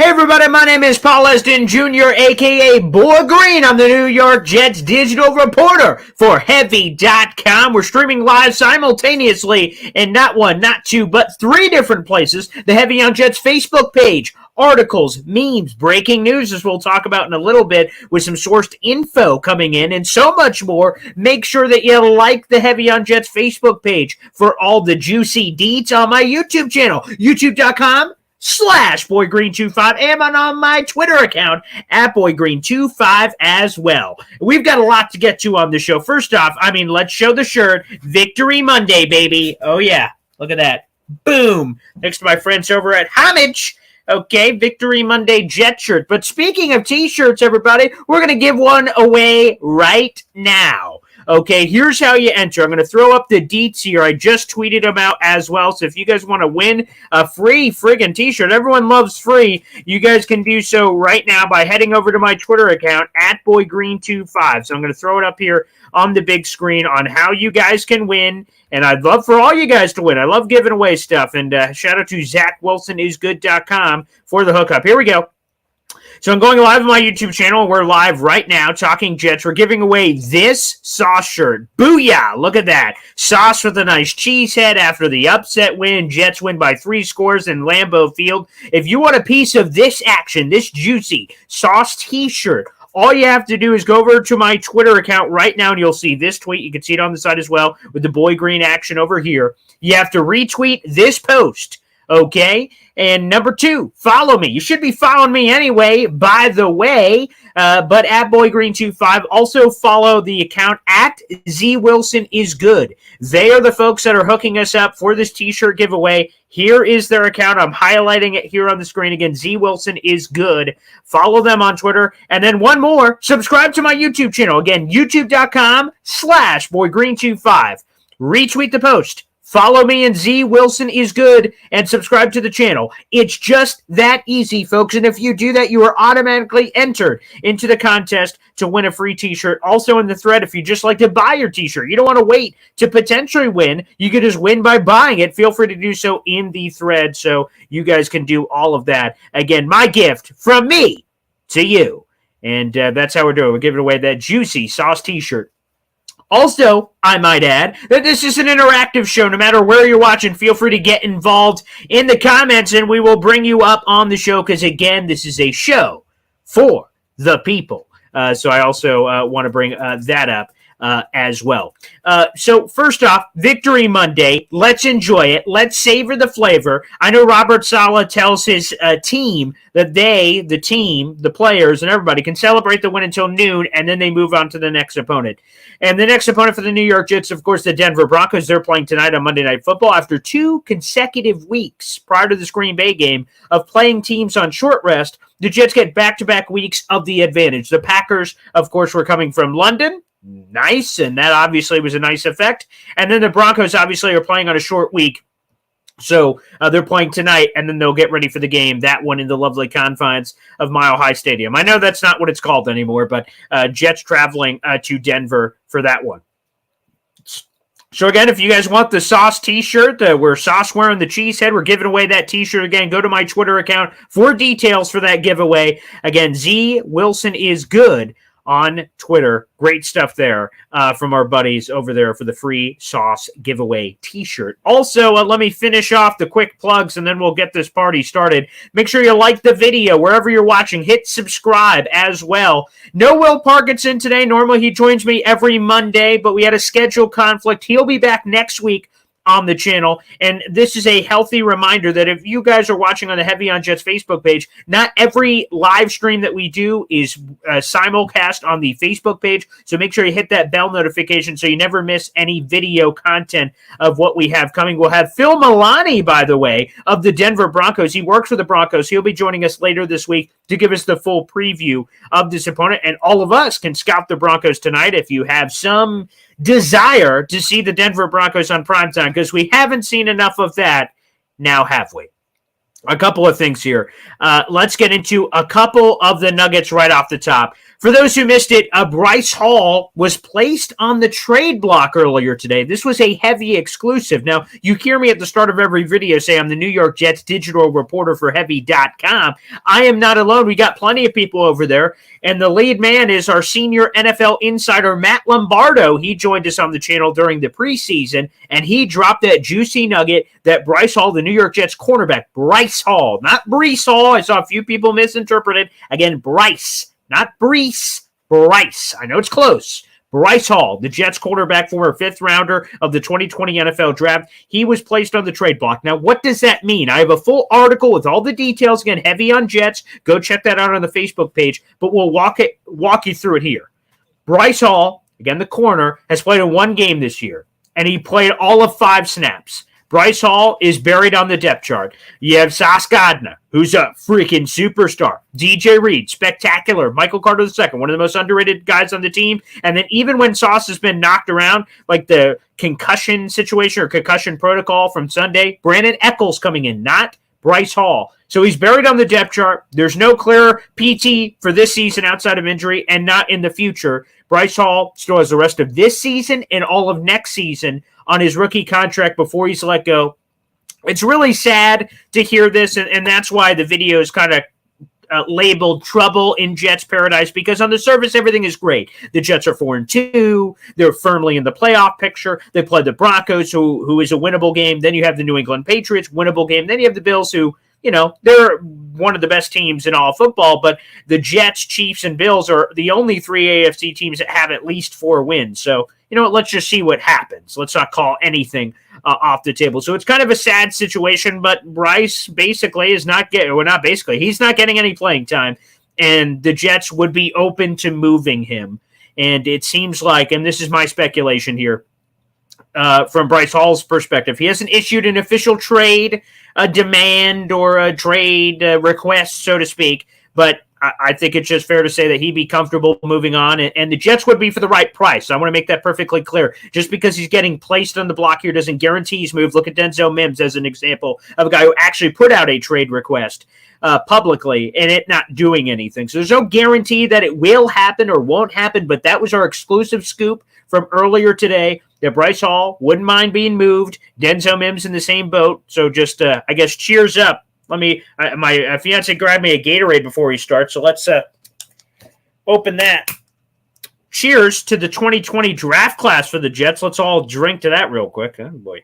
Hey everybody, my name is Paul Eston Jr., aka Boy Green. I'm the New York Jets digital reporter for Heavy.com. We're streaming live simultaneously in not one, not two, but three different places. The Heavy on Jets Facebook page, articles, memes, breaking news, as we'll talk about in a little bit, with some sourced info coming in, and so much more. Make sure that you like the Heavy on Jets Facebook page for all the juicy deets on my YouTube channel, youtube.com/BoyGreen25, and on my Twitter account at BoyGreen25 as well. We've got a lot to get to on the show. First off, let's show the shirt. Victory Monday, baby. Oh, yeah. Look at that. Boom. Thanks to my friends over at Homage. Okay, Victory Monday Jet shirt. But speaking of t-shirts, everybody, we're going to give one away right now. Okay, here's how you enter. I'm going to throw up the deets here. I just tweeted them out as well. So if you guys want to win a free friggin' t-shirt, everyone loves free, you guys can do so right now by heading over to my Twitter account at BoyGreen25. So I'm going to throw it up here on the big screen on how you guys can win. And I'd love for all you guys to win. I love giving away stuff. And shout out to ZachWilsonIsGood.com for the hookup. Here we go. So I'm going live on my YouTube channel. We're live right now, Talking Jets. We're giving away this Sauce shirt. Booyah! Look at that. Sauce with a nice cheese head after the upset win. Jets win by 3 scores in Lambeau Field. If you want a piece of this action, this juicy Sauce t-shirt, all you have to do is go over to my Twitter account right now, and you'll see this tweet. You can see it on the side as well with the Boy Green action over here. You have to retweet this post. Okay, and number 2, follow me. You should be following me anyway, by the way, but at BoyGreen25. Also follow the account at ZWilsonIsGood. They are the folks that are hooking us up for this t-shirt giveaway. Here is their account. I'm highlighting it here on the screen again. ZWilsonIsGood. Follow them on Twitter. And then one more, subscribe to my YouTube channel. Again, youtube.com/BoyGreen25. Retweet the post. Follow me and ZWilsonIsGood and subscribe to the channel. It's just that easy, folks. And if you do that, you are automatically entered into the contest to win a free t-shirt. Also in the thread, if you just like to buy your t-shirt, you don't want to wait to potentially win. You can just win by buying it. Feel free to do so in the thread so you guys can do all of that. Again, my gift from me to you. And that's how we're doing. We're giving away that juicy Sauce t-shirt. Also, I might add that this is an interactive show. No matter where you're watching, feel free to get involved in the comments, and we will bring you up on the show because, again, this is a show for the people. So I also want to bring that up as well. So first off, Victory Monday. Let's enjoy it. Let's savor the flavor. I know Robert Saleh tells his team that they, the team, the players, and everybody can celebrate the win until noon, and then they move on to the next opponent. And the next opponent for the New York Jets, of course, the Denver Broncos. They're playing tonight on Monday Night Football after 2 consecutive weeks prior to this Green Bay game of playing teams on short rest. The Jets get back-to-back weeks of the advantage. The Packers, of course, were coming from London. Nice, and that obviously was a nice effect. And then the Broncos obviously are playing on a short week. So they're playing tonight, and then they'll get ready for the game, that one in the lovely confines of Mile High Stadium. I know that's not what it's called anymore, but Jets traveling to Denver for that one. So again, if you guys want the Sauce t-shirt, we're Sauce wearing the cheese head. We're giving away that t-shirt again. Go to my Twitter account for details for that giveaway. Again, ZWilsonIsGood on Twitter. Great stuff there from our buddies over there for the free Sauce giveaway t-shirt. Also, let me finish off the quick plugs and then we'll get this party started. Make sure you like the video wherever you're watching. Hit subscribe as well. No Will Parkinson today. Normally he joins me every Monday, but we had a schedule conflict. He'll be back next week on the channel, and this is a healthy reminder that if you guys are watching on the Heavy on Jets Facebook page, not every live stream that we do is simulcast on the Facebook page, so make sure you hit that bell notification so you never miss any video content of what we have coming. We'll have Phil Milani, by the way, of the Denver Broncos. He works for the Broncos. He'll be joining us later this week to give us the full preview of this opponent, and all of us can scout the Broncos tonight if you have some desire to see the Denver Broncos on primetime, because we haven't seen enough of that, now have we? A couple of things here. Let's get into a couple of the nuggets right off the top. For those who missed it, Bryce Hall was placed on the trade block earlier today. This was a heavy exclusive. Now, you hear me at the start of every video say I'm the New York Jets digital reporter for Heavy.com. I am not alone. We got plenty of people over there, and the lead man is our senior NFL insider, Matt Lombardo. He joined us on the channel during the preseason, and he dropped that juicy nugget that Bryce Hall, the New York Jets cornerback, Bryce Hall, not Breece Hall. I saw a few people misinterpret it. Again, Bryce. Not Breece, Bryce. I know it's close. Bryce Hall, the Jets quarterback, former fifth rounder of the 2020 NFL Draft. He was placed on the trade block. Now, what does that mean? I have a full article with all the details. Again, heavy on Jets. Go check that out on the Facebook page. But we'll walk you through it here. Bryce Hall, again, the corner, has played in one game this year, and he played all of 5 snaps. Bryce Hall is buried on the depth chart. You have Sauce Gardner, who's a freaking superstar. DJ Reed, spectacular. Michael Carter II, one of the most underrated guys on the team. And then even when Sauce has been knocked around, like the concussion situation or concussion protocol from Sunday, Brandon Eccles coming in, not Bryce Hall. So he's buried on the depth chart. There's no clear PT for this season outside of injury and not in the future. Bryce Hall still has the rest of this season and all of next season on his rookie contract before he's let go. It's really sad to hear this, and that's why the video is kind of labeled Trouble in Jets Paradise, because on the surface, everything is great. The Jets are 4-2. They're firmly in the playoff picture. They play the Broncos, who is a winnable game. Then you have the New England Patriots, winnable game. Then you have the Bills, who, you know, they're one of the best teams in all football, but the Jets, Chiefs, and Bills are the only 3 AFC teams that have at least 4 wins. So, you know what, let's just see what happens. Let's not call anything off the table. So it's kind of a sad situation, but Bryce basically is not getting, well, not basically, he's not getting any playing time, and the Jets would be open to moving him. And it seems like, and this is my speculation here, from Bryce Hall's perspective, he hasn't issued an official trade demand or a trade request, so to speak, but I think it's just fair to say that he'd be comfortable moving on, and the Jets would be for the right price. So I want to make that perfectly clear. Just because he's getting placed on the block here doesn't guarantee he's moved. Look at Denzel Mims as an example of a guy who actually put out a trade request publicly and it not doing anything. So there's no guarantee that it will happen or won't happen, but that was our exclusive scoop from earlier today, that Bryce Hall wouldn't mind being moved. Denzel Mims in the same boat. So just, I guess, cheers up. Let me, my fiance grabbed me a Gatorade before he starts, so let's open that. Cheers to the 2020 draft class for the Jets. Let's all drink to that real quick. Oh, boy.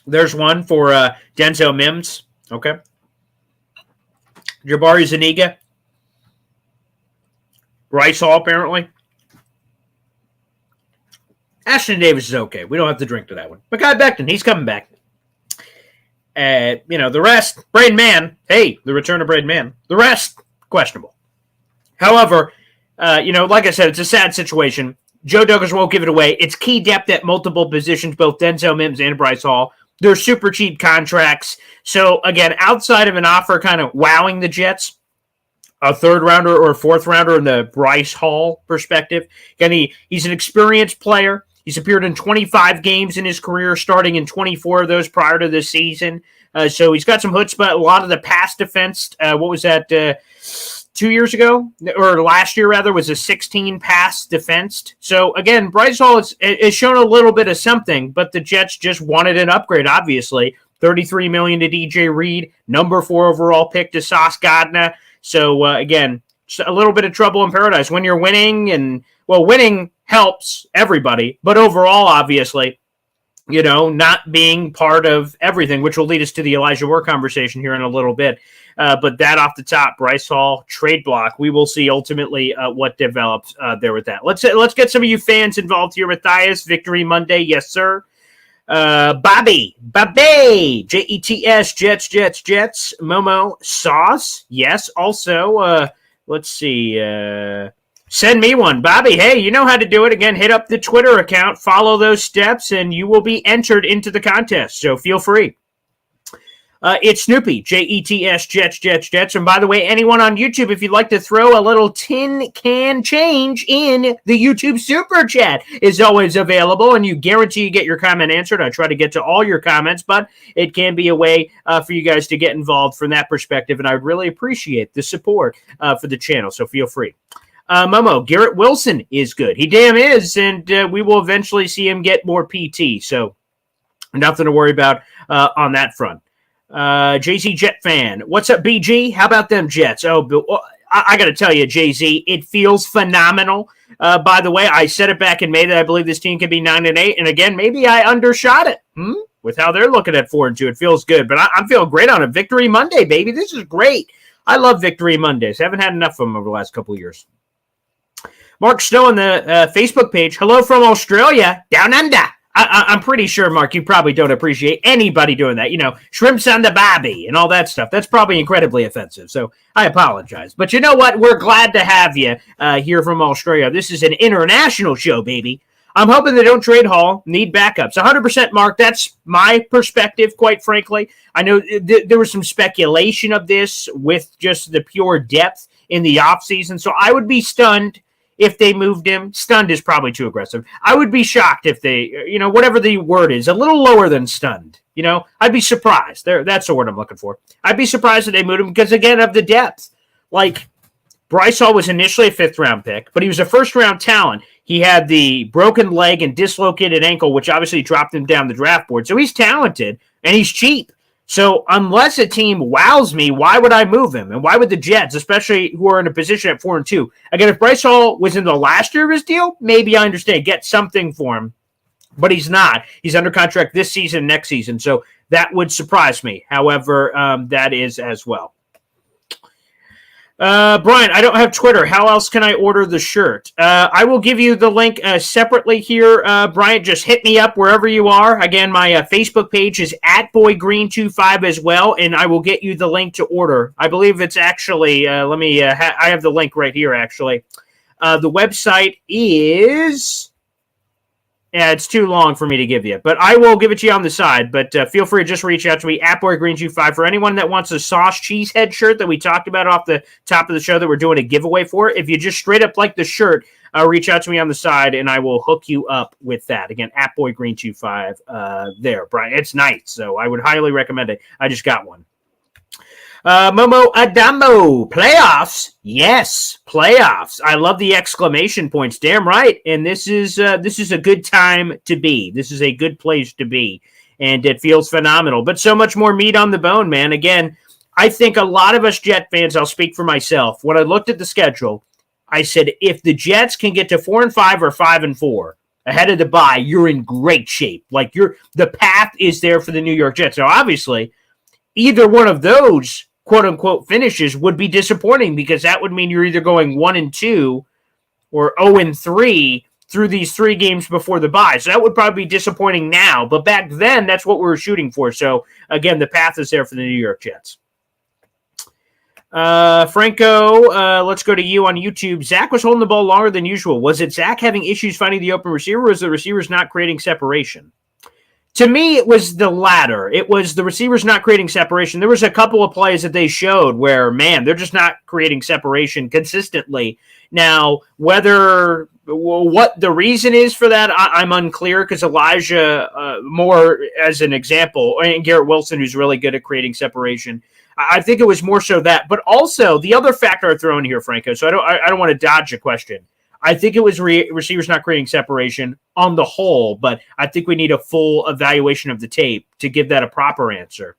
There's one for Denzel Mims. Okay. Jabari Zuniga. Bryce Hall, apparently. Ashton Davis is okay. We don't have to drink to that one. Mekhi Becton, he's coming back. The rest, Braden Mann. Hey, the return of Braden Mann. The rest, questionable. However, like I said, it's a sad situation. Joe Douglas won't give it away. It's key depth at multiple positions, both Denzel Mims and Bryce Hall. They're super cheap contracts. So, again, outside of an offer kind of wowing the Jets, a third rounder or a fourth rounder in the Bryce Hall perspective. Again, he's an experienced player. He's appeared in 25 games in his career, starting in 24 of those prior to this season. So he's got some chutzpah. A lot of the pass defense, 2 years ago, or last year rather, was a 16 pass defensed. So again, Bryce Hall has shown a little bit of something, but the Jets just wanted an upgrade, obviously. $33 million to DJ Reed, number 4 overall pick to Sauce Gardner. So again, just a little bit of trouble in paradise when you're winning, and winning helps everybody, but overall, obviously, not being part of everything, which will lead us to the Elijah Moore conversation here in a little bit. But that off the top, Bryce Hall trade block. We will see ultimately what develops there with that. Let's get some of you fans involved here. Matthias, Victory Monday, yes sir. Bobby, Jets, Jets. Momo, Sauce, yes. Also, let's see. Send me one. Bobby, hey, you know how to do it. Again, hit up the Twitter account, follow those steps, and you will be entered into the contest. So feel free. It's Snoopy, Jets, Jets. And by the way, anyone on YouTube, if you'd like to throw a little tin can change in the YouTube Super Chat, is always available, and you guarantee you get your comment answered. I try to get to all your comments, but it can be a way for you guys to get involved from that perspective, and I really appreciate the support for the channel, so feel free. Momo, Garrett Wilson is good. He damn is, and we will eventually see him get more PT, so nothing to worry about on that front. Jay-Z Jet fan. What's up, BG? How about them Jets? Oh, I got to tell you, Jay-Z, it feels phenomenal. By the way, I said it back in May that I believe this team can be 9-8, and again, maybe I undershot it with how they're looking at 4-2. It feels good, but I'm feeling great on a Victory Monday, baby. This is great. I love Victory Mondays. Haven't had enough of them over the last couple of years. Mark Snow on the Facebook page. Hello from Australia, down under. I'm pretty sure, Mark, you probably don't appreciate anybody doing that. You know, shrimps on the barbie and all that stuff. That's probably incredibly offensive, so I apologize. But you know what? We're glad to have you here from Australia. This is an international show, baby. I'm hoping they don't trade Hall, need backups. 100%, Mark, that's my perspective, quite frankly. I know there was some speculation of this with just the pure depth in the offseason, so I would be stunned if they moved him. Stunned is probably too aggressive. I would be shocked if they, whatever the word is, a little lower than stunned. I'd be surprised. That's the word I'm looking for. I'd be surprised if they moved him because, again, of the depth. Like, Bryce Hall was initially a fifth-round pick, but he was a first-round talent. He had the broken leg and dislocated ankle, which obviously dropped him down the draft board. So he's talented, and he's cheap. So unless a team wows me, why would I move him? And why would the Jets, especially who are in a position at 4-2? Again, if Bryce Hall was in the last year of his deal, maybe I understand. Get something for him. But he's not. He's under contract this season, next season. So that would surprise me. However, that is as well. Brian, I don't have Twitter. How else can I order the shirt? I will give you the link separately here. Brian, just hit me up wherever you are. Again, my Facebook page is @BoyGreen25 as well, and I will get you the link to order. I believe it's actually, I have the link right here, actually. The website is... Yeah, it's too long for me to give you, but I will give it to you on the side. But feel free to just reach out to me, @BoyGreen25, for anyone that wants a Sauce Cheesehead shirt that we talked about off the top of the show that we're doing a giveaway for. If you just straight up like the shirt, reach out to me on the side, and I will hook you up with that. Again, @BoyGreen25 there, Brian. It's nice, so I would highly recommend it. I just got one. Momo Adamo, playoffs. Yes, playoffs. I love the exclamation points. Damn right. And this is a good time to be. This is a good place to be. And it feels phenomenal. But so much more meat on the bone, man. Again, I think a lot of us Jet fans, I'll speak for myself, when I looked at the schedule, I said, if the Jets can get to 4-5 or 5-4 ahead of the bye, you're in great shape. Like the path is there for the New York Jets. Now, obviously, either one of those quote-unquote finishes would be disappointing because that would mean you're either going 1-2 or 0-3 through these 3 games before the bye. So that would probably be disappointing now. But back then, that's what we were shooting for. So, again, the path is there for the New York Jets. Franco, let's go to you on YouTube. Zach was holding the ball longer than usual. Was it Zach having issues finding the open receiver, or was the receivers not creating separation? To me, it was the latter. It was the receivers not creating separation. There was a couple of plays that they showed where, man, they're just not creating separation consistently. Now, what the reason is for that, I'm unclear, because Elijah, more as an example, and Garrett Wilson, who's really good at creating separation, I think it was more so that. But also, the other factor I throw in here, Franco, so I don't want to dodge a question. I think it was receivers not creating separation on the whole, but I think we need a full evaluation of the tape to give that a proper answer.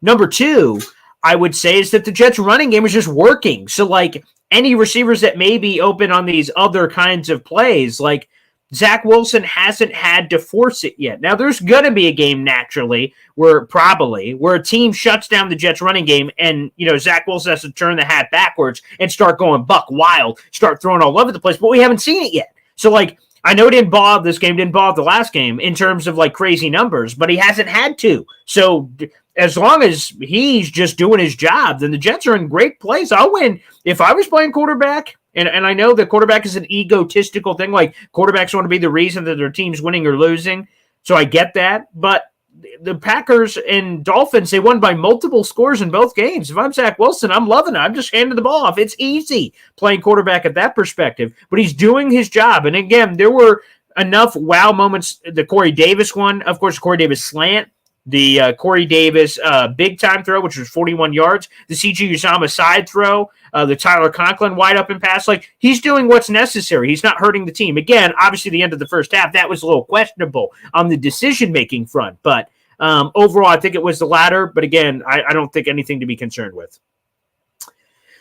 Number 2, I would say, is that the Jets' running game was just working. So, like, any receivers that may be open on these other kinds of plays, like Zach Wilson hasn't had to force it yet. Now, there's going to be a game naturally where a team shuts down the Jets running game and, Zach Wilson has to turn the hat backwards and start going buck wild, start throwing all over the place, but we haven't seen it yet. So, like, I know this game didn't bother the last game in terms of, like, crazy numbers, but he hasn't had to. So, as long as he's just doing his job, then the Jets are in great place. I'll win. If I was playing quarterback, and I know the quarterback is an egotistical thing, like quarterbacks want to be the reason that their team's winning or losing, so I get that. But the Packers and Dolphins, they won by multiple scores in both games. If I'm Zach Wilson, I'm loving it. I'm just handing the ball off. It's easy playing quarterback at that perspective, but he's doing his job. And again, there were enough wow moments. The Corey Davis one, of course, Corey Davis slant, the Corey Davis big-time throw, which was 41 yards, the C.J. Uzomah side throw, the Tyler Conklin wide-open pass. Like, he's doing what's necessary. He's not hurting the team. Again, obviously, the end of the first half, that was a little questionable on the decision-making front. But overall, I think it was the latter. But again, I don't think anything to be concerned with.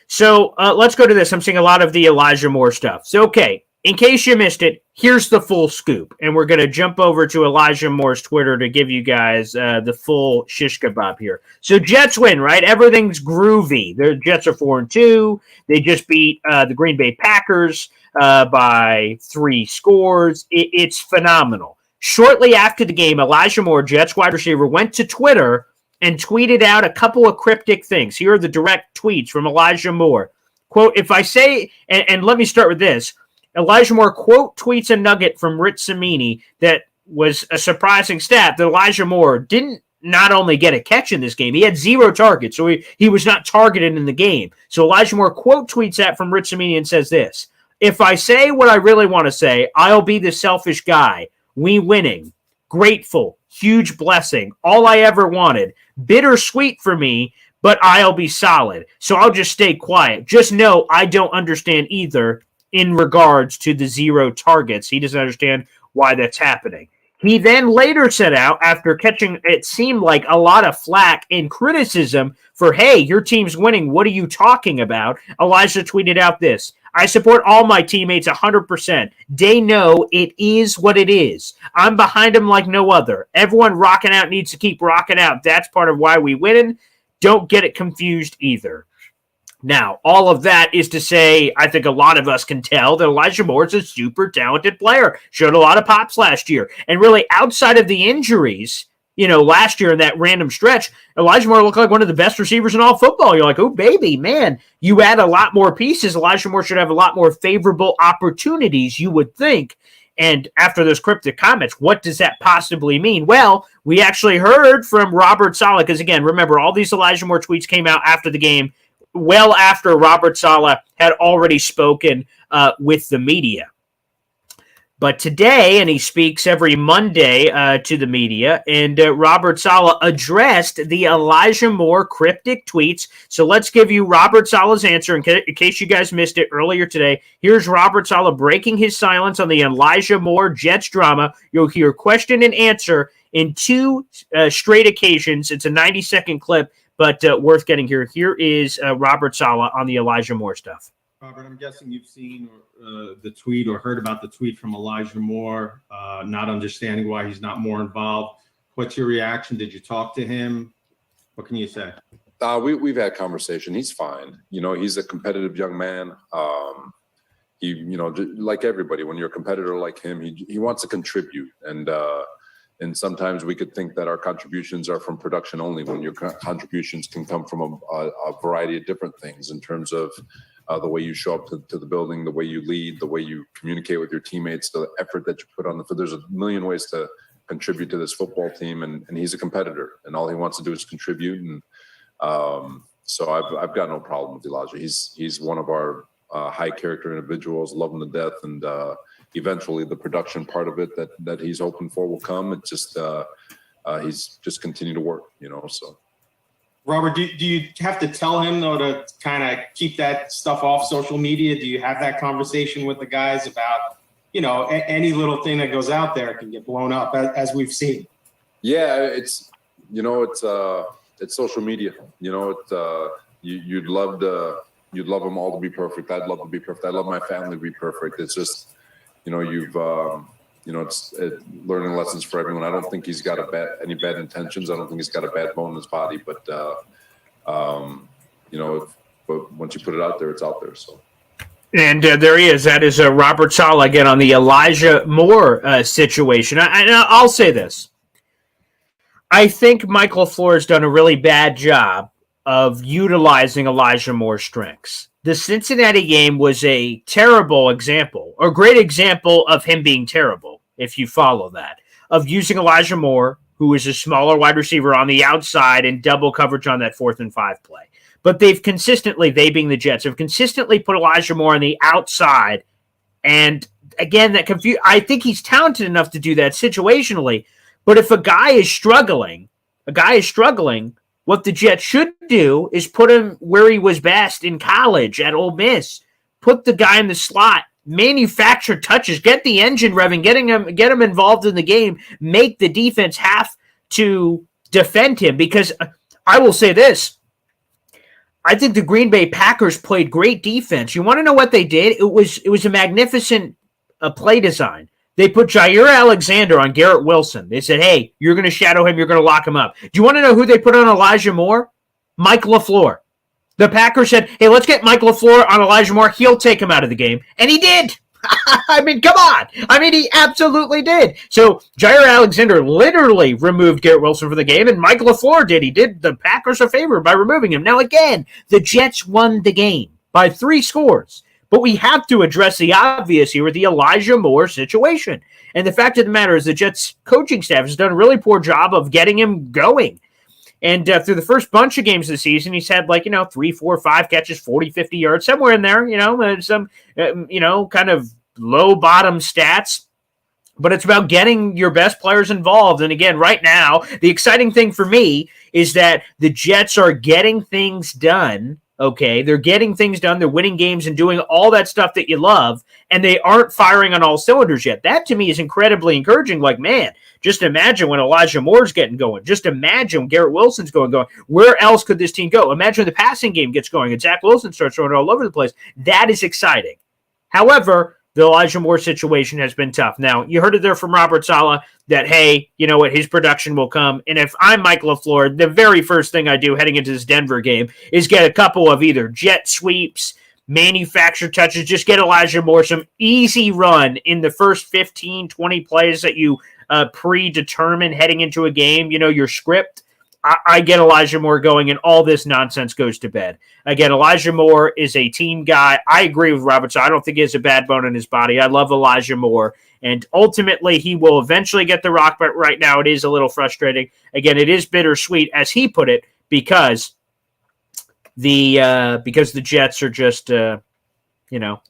So let's go to this. I'm seeing a lot of the Elijah Moore stuff. So, okay. In case you missed it, here's the full scoop. And we're going to jump over to Elijah Moore's Twitter to give you guys the full shish kebab here. So Jets win, right? Everything's groovy. The Jets are 4-2. They just beat the Green Bay Packers by 3 scores. It's phenomenal. Shortly after the game, Elijah Moore, Jets wide receiver, went to Twitter and tweeted out a couple of cryptic things. Here are the direct tweets from Elijah Moore. Quote, if I say, and let me start with this, Elijah Moore quote tweets a nugget from Rich Cimini that was a surprising stat that Elijah Moore didn't not only get a catch in this game, he had 0 targets, so he was not targeted in the game. So Elijah Moore quote tweets that from Rich Cimini and says this, if I say what I really want to say, I'll be the selfish guy. We winning. Grateful. Huge blessing. All I ever wanted. Bittersweet for me, but I'll be solid. So I'll just stay quiet. Just know I don't understand either. In regards to the 0 targets. He doesn't understand why that's happening. He then later set out, after catching, it seemed like, a lot of flack and criticism for, hey, your team's winning. What are you talking about? Elijah tweeted out this. I support all my teammates 100%. They know it is what it is. I'm behind them like no other. Everyone rocking out needs to keep rocking out. That's part of why we win. Don't get it confused either. Now, all of that is to say, I think a lot of us can tell that Elijah Moore is a super talented player. Showed a lot of pops last year. And really, outside of the injuries, last year in that random stretch, Elijah Moore looked like one of the best receivers in all football. You're like, oh, baby, man, you add a lot more pieces. Elijah Moore should have a lot more favorable opportunities, you would think. And after those cryptic comments, what does that possibly mean? Well, we actually heard from Robert Saleh, because, again, remember, all these Elijah Moore tweets came out after the game, well after Robert Saleh had already spoken with the media. But today, and he speaks every Monday to the media, and Robert Saleh addressed the Elijah Moore cryptic tweets. So let's give you Robert Saleh's answer in case you guys missed it earlier today. Here's Robert Saleh breaking his silence on the Elijah Moore Jets drama. You'll hear question and answer in 2 straight occasions. It's a 90-second clip, but worth getting here. Here is Robert Saleh on the Elijah Moore stuff. Robert, I'm guessing you've seen the tweet or heard about the tweet from Elijah Moore, not understanding why he's not more involved. What's your reaction? Did you talk to him? What can you say? We've had conversation. He's fine. He's a competitive young man. He, like everybody, when you're a competitor like him, he wants to contribute. And sometimes we could think that our contributions are from production only, when your contributions can come from a variety of different things in terms of the way you show up to the building, the way you lead, the way you communicate with your teammates, the effort that you put on the field. There's a million ways to contribute to this football team, and he's a competitor, and all he wants to do is contribute. And so I've got no problem with Elijah. He's one of our high character individuals, love him to death, and eventually the production part of it that he's hoping for will come. It's just he's just continue to work, so. Robert, do you have to tell him, though, to kind of keep that stuff off social media? Do you have that conversation with the guys about, any little thing that goes out there can get blown up, as we've seen? Yeah, it's social media. You'd love them all to be perfect. I'd love to be perfect. I'd love my family to be perfect. It's just, it's learning lessons for everyone. I don't think he's got any bad intentions. I don't think he's got a bad bone in his body, but but once you put it out there, it's out there. So. And there he is. That is Robert Saleh again on the Elijah Moore situation. I'll say this. I think Mike LaFleur has done a really bad job of utilizing Elijah Moore's strengths. The Cincinnati game was a terrible example, or great example of him being terrible, if you follow that, of using Elijah Moore, who is a smaller wide receiver on the outside and double coverage on that 4th and 5 play. But they being the Jets, have consistently put Elijah Moore on the outside. And again, I think he's talented enough to do that situationally. But if a guy is struggling, what the Jets should do is put him where he was best in college at Ole Miss. Put the guy in the slot, manufacture touches, get the engine revving, get him involved in the game, make the defense have to defend him. Because I will say this, I think the Green Bay Packers played great defense. You want to know what they did? It was a magnificent play design. They put Jair Alexander on Garrett Wilson. They said, hey, you're going to shadow him. You're going to lock him up. Do you want to know who they put on Elijah Moore? Mike LaFleur. The Packers said, hey, let's get Mike LaFleur on Elijah Moore. He'll take him out of the game. And he did. I mean, come on. I mean, he absolutely did. So Jair Alexander literally removed Garrett Wilson from the game, and Mike LaFleur did. He did the Packers a favor by removing him. Now, again, the Jets won the game by 3 scores. But we have to address the obvious here with the Elijah Moore situation. And the fact of the matter is the Jets coaching staff has done a really poor job of getting him going. And through the first bunch of games of the season, he's had 3, 4, 5 catches, 40, 50 yards, somewhere in there, some, kind of low bottom stats. But it's about getting your best players involved. And again, right now, the exciting thing for me is that the Jets are getting things done. Okay, they're getting things done. They're winning games and doing all that stuff that you love, and they aren't firing on all cylinders yet. That, to me, is incredibly encouraging. Man, just imagine when Elijah Moore's getting going. Just imagine when Garrett Wilson's going. Where else could this team go? Imagine when the passing game gets going and Zach Wilson starts throwing it all over the place. That is exciting. However, the Elijah Moore situation has been tough. Now, you heard it there from Robert Saleh that, hey, you know what, his production will come. And if I'm Mike LaFleur, the very first thing I do heading into this Denver game is get a couple of either jet sweeps, manufactured touches, just get Elijah Moore some easy run in the first 15, 20 plays that you predetermine heading into a game, your script. I get Elijah Moore going, and all this nonsense goes to bed. Again, Elijah Moore is a team guy. I agree with Robert. So I don't think he has a bad bone in his body. I love Elijah Moore, and ultimately he will eventually get the rock. But right now it is a little frustrating. Again, it is bittersweet, as he put it, because the Jets are just they're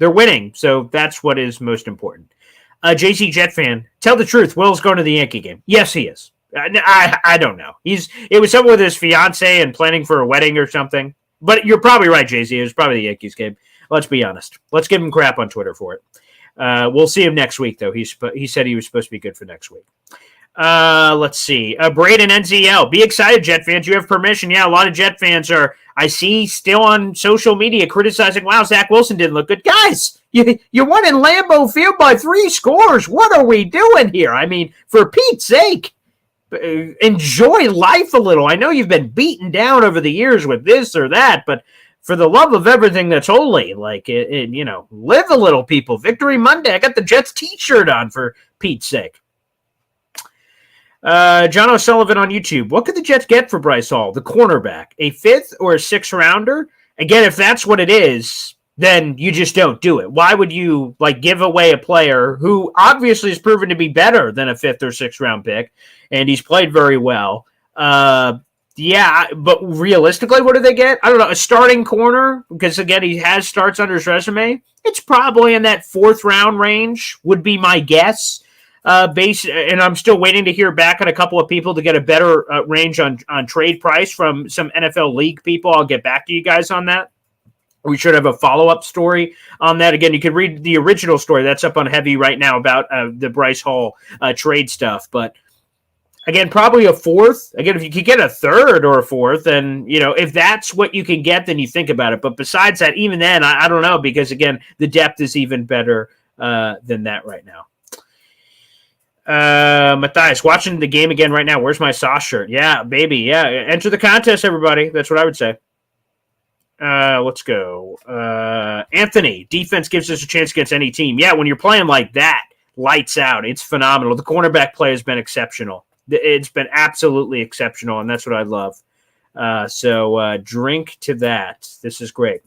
winning. So that's what is most important. JC Jet fan, tell the truth. Will's going to the Yankee game. Yes, he is. I don't know. It was something with his fiance and planning for a wedding or something. But you're probably right, JC. It was probably the Yankees game. Let's be honest. Let's give him crap on Twitter for it. We'll see him next week, though. He said he was supposed to be good for next week. Let's see. Braden NZL. Be excited, Jet fans. You have permission. Yeah, a lot of Jet fans are, I see, still on social media criticizing, wow, Zach Wilson didn't look good. Guys, you won in Lambeau Field by 3 scores. What are we doing here? I mean, for Pete's sake. Enjoy life a little. I know you've been beaten down over the years with this or that, but for the love of everything that's holy, live a little, people. Victory Monday. I got the Jets t-shirt on, for Pete's sake. John O'Sullivan on YouTube. What could the Jets get for Bryce Hall, the cornerback? A 5th or a 6th rounder? Again, if that's what it is, then you just don't do it. Why would you give away a player who obviously has proven to be better than a 5th or 6th round pick, and he's played very well? Yeah, but realistically, what do they get? I don't know, a starting corner, because again, he has starts under his resume. It's probably in that 4th round range, would be my guess. And I'm still waiting to hear back on a couple of people to get a better range on trade price from some NFL league people. I'll get back to you guys on that. We should have a follow-up story on that. Again, you could read the original story. That's up on Heavy right now about the Bryce Hall trade stuff. But, again, probably a 4th. Again, if you could get a 3rd or a 4th, then, if that's what you can get, then you think about it. But besides that, even then, I don't know, because, again, the depth is even better than that right now. Matthias, watching the game again right now. Where's my sauce shirt? Yeah, baby. Yeah, enter the contest, everybody. That's what I would say. Let's go. Anthony, defense gives us a chance against any team. Yeah, when you're playing like that, lights out. It's phenomenal. The cornerback play has been exceptional. It's been absolutely exceptional, and that's what I love. So drink to that. This is great.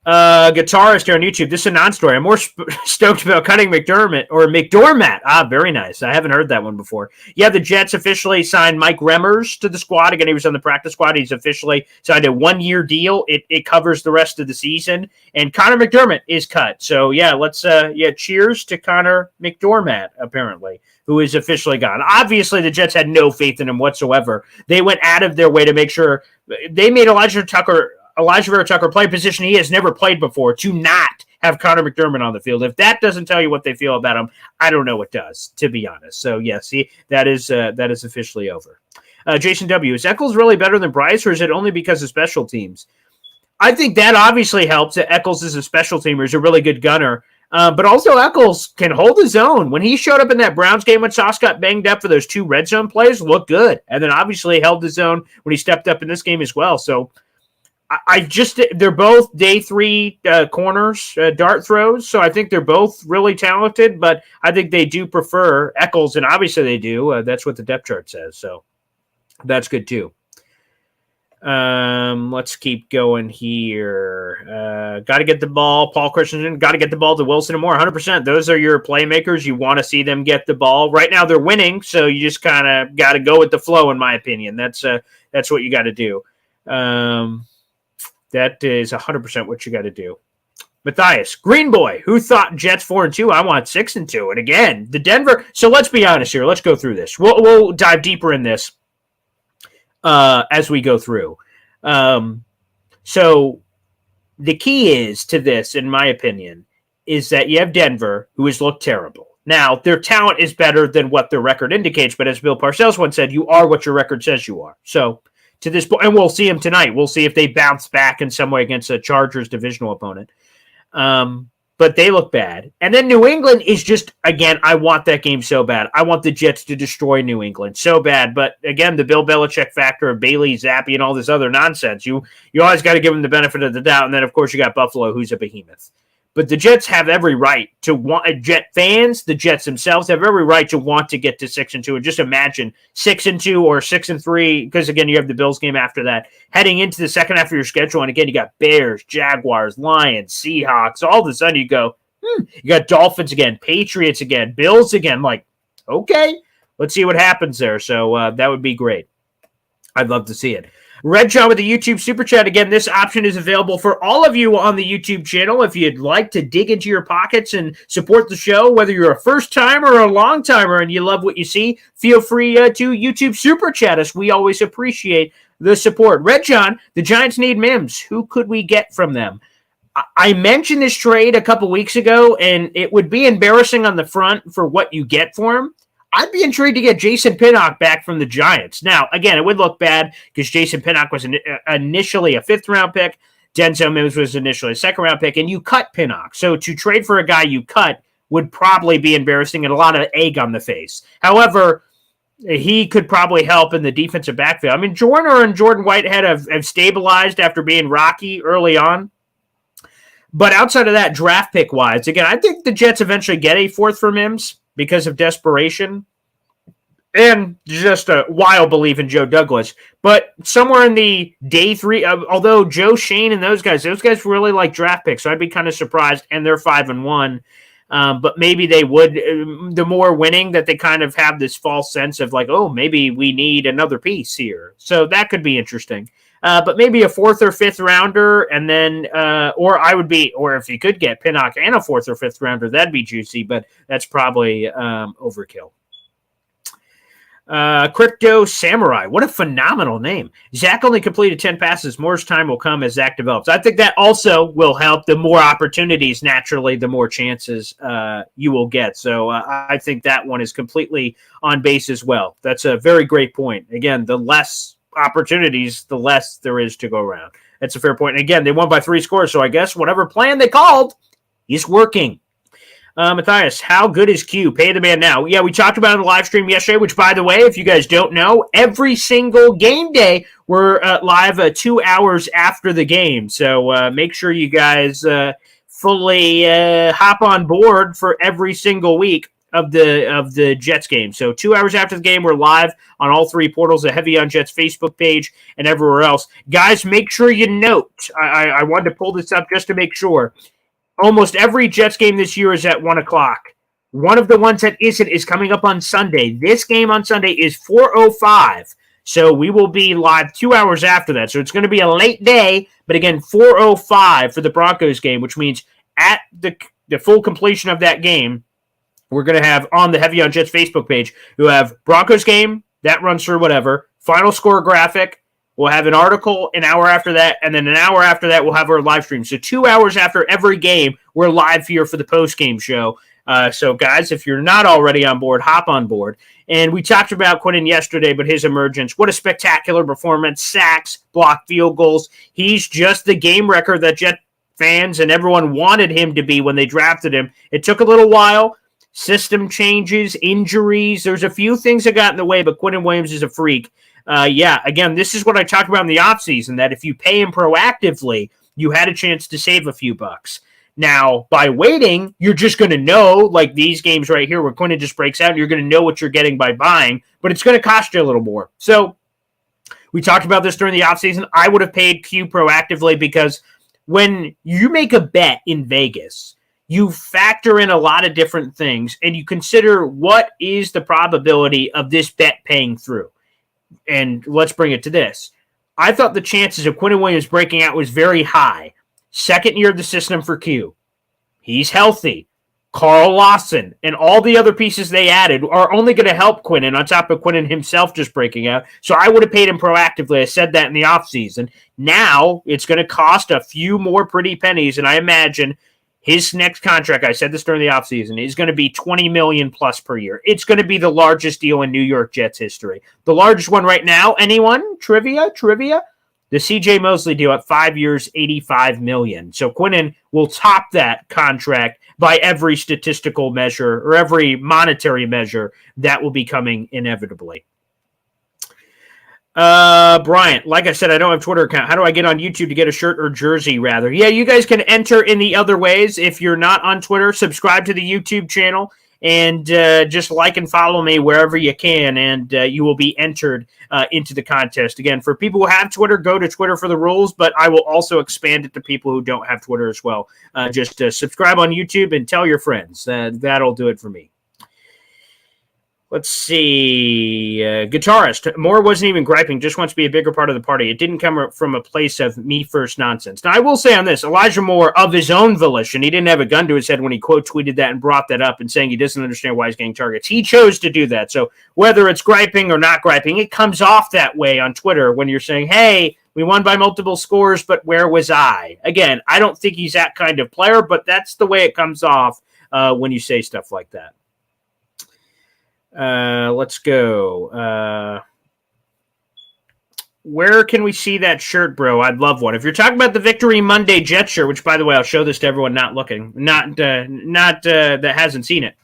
Guitarist here on YouTube. This is a non-story. I'm more stoked about cutting McDormand. Very nice. I haven't heard that one before. Yeah, the Jets officially signed Mike Remmers to the squad. Again, he was on the practice squad. He's officially signed a 1-year deal. It covers the rest of the season. And Connor McDermott is cut. So, yeah, let's cheers to Connor McDormand, apparently, who is officially gone. Obviously, the Jets had no faith in him whatsoever. They went out of their way to make sure they made Elijah Vera Tucker play a position he has never played before to not have Connor McDermott on the field. If that doesn't tell you what they feel about him, I don't know what does, to be honest. So, yeah, see, that is officially over. Jason W., is Eccles really better than Bryce, or is it only because of special teams? I think that obviously helps that Eccles is a special teamer. He's a really good gunner. But also Eccles can hold his own. When he showed up in that Browns game when Sauce got banged up for those 2 red zone plays, looked good. And then obviously held his own when he stepped up in this game as well. So, they're both day 3 corners, dart throws, so I think they're both really talented, but I think they do prefer Eccles, and obviously they do. That's what the depth chart says, so that's good too. Let's keep going here. Got to get the ball, Paul Christensen, got to get the ball to Wilson and Moore, 100%. Those are your playmakers. You want to see them get the ball. Right now they're winning, so you just kind of got to go with the flow, in my opinion. That's what you got to do. That is 100% what you got to do. Matthias, Green Boy, who thought Jets 4-2? I want 6-2. And again, the Denver. So let's be honest here. Let's go through this. We'll dive deeper in this as we go through. So the key is to this, in my opinion, is that you have Denver, who has looked terrible. Now, their talent is better than what their record indicates, but as Bill Parcells once said, you are what your record says you are. So to this point, and we'll see them tonight. We'll see if they bounce back in some way against a Chargers divisional opponent. But they look bad. And then New England is just, again, I want that game so bad. I want the Jets to destroy New England so bad. But again, the Bill Belichick factor of Bailey Zappi and all this other nonsense. You always got to give them the benefit of the doubt. And then, of course, you got Buffalo, who's a behemoth. But the Jets have every right to want, Jet fans, the Jets themselves have every right to want to get to 6-2. And just imagine 6-2 or 6-3, because again, you have the Bills game after that, heading into the second half of your schedule. And again, you got Bears, Jaguars, Lions, Seahawks. All of a sudden you go, you got Dolphins again, Patriots again, Bills again. Like, okay, let's see what happens there. So that would be great. I'd love to see it. Red John with the YouTube Super Chat. Again, this option is available for all of you on the YouTube channel. If you'd like to dig into your pockets and support the show, whether you're a first-timer or a long-timer and you love what you see, feel free to YouTube Super Chat us. We always appreciate the support. Red John, the Giants need Mims. Who could we get from them? I mentioned this trade a couple weeks ago, and it would be embarrassing on the front for what you get for him. I'd be intrigued to get Jason Pinnock back from the Giants. Now, again, it would look bad because Jason Pinnock was initially a 5th-round pick. Denzel Mims was initially a 2nd-round pick, and you cut Pinnock. So to trade for a guy you cut would probably be embarrassing and a lot of egg on the face. However, he could probably help in the defensive backfield. I mean, Joyner and Jordan Whitehead have stabilized after being rocky early on. But outside of that, draft pick-wise, again, I think the Jets eventually get a 4th for Mims because of desperation and just a wild belief in Joe Douglas. But somewhere in the day 3, although Joe Shane and those guys really like draft picks, so I'd be kind of surprised, and they're 5-1. But maybe they would, the more winning, that they kind of have this false sense of like, oh, maybe we need another piece here. So that could be interesting. But maybe a 4th or 5th rounder, and then, or if you could get Pinnock and a 4th or 5th rounder, that'd be juicy, but that's probably overkill. Crypto Samurai, what a phenomenal name. Zach only completed 10 passes. Moore's time will come as Zach develops. I think that also will help. The more opportunities, naturally, the more chances you will get. So I think that one is completely on base as well. That's a very great point. Again, the less opportunities, the less there is to go around. That's a fair point. And again, they won by 3 scores, so I guess whatever plan they called is working. Matthias, how good is Q? Pay the man now. Yeah, we talked about it in the live stream yesterday, which, by the way, if you guys don't know, every single game day, we're live 2 hours after the game. So make sure you guys fully hop on board for every single week. of the Jets game. So 2 hours after the game, we're live on all three portals, the Heavy on Jets Facebook page and everywhere else. Guys, make sure you note, I wanted to pull this up just to make sure. Almost every Jets game this year is at 1 o'clock. One of the ones that isn't is coming up on Sunday. This game on Sunday is 4:05. So we will be live 2 hours after that. So it's going to be a late day, but again, 4:05 for the Broncos game, which means at the full completion of that game, we're going to have on the Heavy on Jets Facebook page, we'll have Broncos game, that runs through whatever, final score graphic, we'll have an article an hour after that, and then an hour after that, we'll have our live stream. So 2 hours after every game, we're live here for the post-game show. So, guys, if you're not already on board, hop on board. And we talked about Quinnen yesterday, but his emergence, what a spectacular performance, sacks, blocked field goals. He's just the game wrecker that Jet fans and everyone wanted him to be when they drafted him. It took a little while. System changes, injuries. There's a few things that got in the way, but Quinnen Williams is a freak. Again, this is what I talked about in the offseason, that if you pay him proactively, you had a chance to save a few bucks. Now, by waiting, you're just going to know, like these games right here where Quinnen just breaks out, you're going to know what you're getting by buying, but it's going to cost you a little more. So we talked about this during the offseason. I would have paid Q proactively because when you make a bet in Vegas, you factor in a lot of different things, and you consider what is the probability of this bet paying through. And let's bring it to this. I thought the chances of Quinnen Williams breaking out was very high. Second year of the system for Q. He's healthy. Carl Lawson and all the other pieces they added are only going to help Quinnen on top of Quinnen himself just breaking out. So I would have paid him proactively. I said that in the offseason. Now it's going to cost a few more pretty pennies, and I imagine his next contract, I said this during the offseason, is going to be $20 million plus per year. It's going to be the largest deal in New York Jets history. The largest one right now, anyone? Trivia? The CJ Mosley deal at 5 years, $85 million. So Quinnen will top that contract by every statistical measure or every monetary measure that will be coming inevitably. Bryant, like I said, I don't have a Twitter account. How do I get on YouTube to get a shirt or jersey, rather? Yeah, you guys can enter in the other ways. If you're not on Twitter, subscribe to the YouTube channel and just like and follow me wherever you can, and you will be entered into the contest. Again, for people who have Twitter, go to Twitter for the rules, but I will also expand it to people who don't have Twitter as well. Just subscribe on YouTube and tell your friends. That'll do it for me. Let's see. Guitarist. Moore wasn't even griping, just wants to be a bigger part of the party. It didn't come from a place of me first nonsense. Now, I will say on this, Elijah Moore, of his own volition, he didn't have a gun to his head when he quote tweeted that and brought that up and saying he doesn't understand why he's getting targets. He chose to do that. So whether it's griping or not griping, it comes off that way on Twitter when you're saying, hey, we won by multiple scores, but where was I? Again, I don't think he's that kind of player, but that's the way it comes off when you say stuff like that. Let's go. Where can we see that shirt, bro? I'd love one. If you're talking about the Victory Monday Jet shirt, which, by the way, I'll show this to everyone not looking, not that hasn't seen it.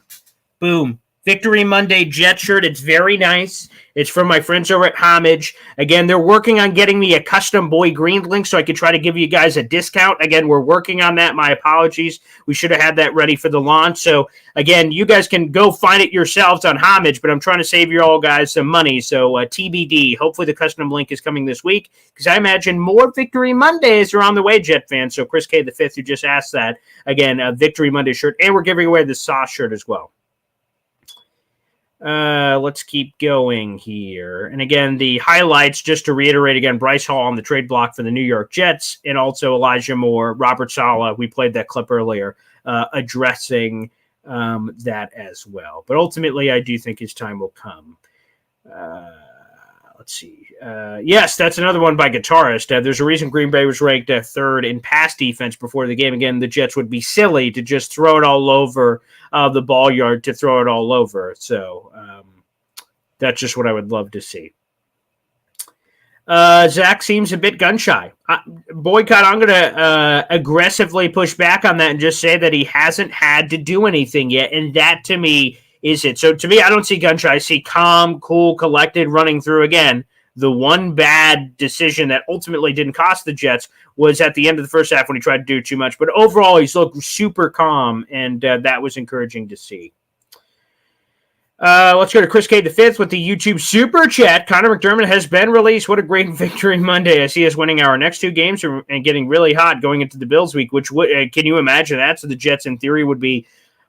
Boom. Victory Monday Jet shirt. It's very nice. It's from my friends over at Homage. Again, they're working on getting me a custom boy green link so I could try to give you guys a discount. Again, we're working on that. My apologies. We should have had that ready for the launch. So, again, you guys can go find it yourselves on Homage, but I'm trying to save you all guys some money. So, TBD. Hopefully the custom link is coming this week because I imagine more Victory Mondays are on the way, Jet fans. So, Chris K. the 5th, who just asked that, again, a Victory Monday shirt. And we're giving away the Sauce shirt as well. Let's keep going here. And again, the highlights, just to reiterate again, Bryce Hall on the trade block for the New York Jets, and also Elijah Moore, Robert Saleh, we played that clip earlier, addressing that as well. But ultimately, I do think his time will come. Let's see. Yes, that's another one by Guitarist. There's a reason Green Bay was ranked third in pass defense before the game. Again, the Jets would be silly to just throw it all over the ball yard to throw it all over. So that's just what I would love to see. Zach seems a bit gun-shy. Boycott, I'm going to aggressively push back on that and just say that he hasn't had to do anything yet, and that to me is it. So to me, I don't see gun-shy. I see calm, cool, collected, running through again. The one bad decision that ultimately didn't cost the Jets was at the end of the first half when he tried to do too much. But overall, he's looked super calm, and that was encouraging to see. Let's go to Chris K. the Fifth with the YouTube super chat. Connor McDermott has been released. What a great victory Monday. I see us winning our next 2 games and getting really hot going into the Bills week, which can you imagine that? So the Jets in theory would be,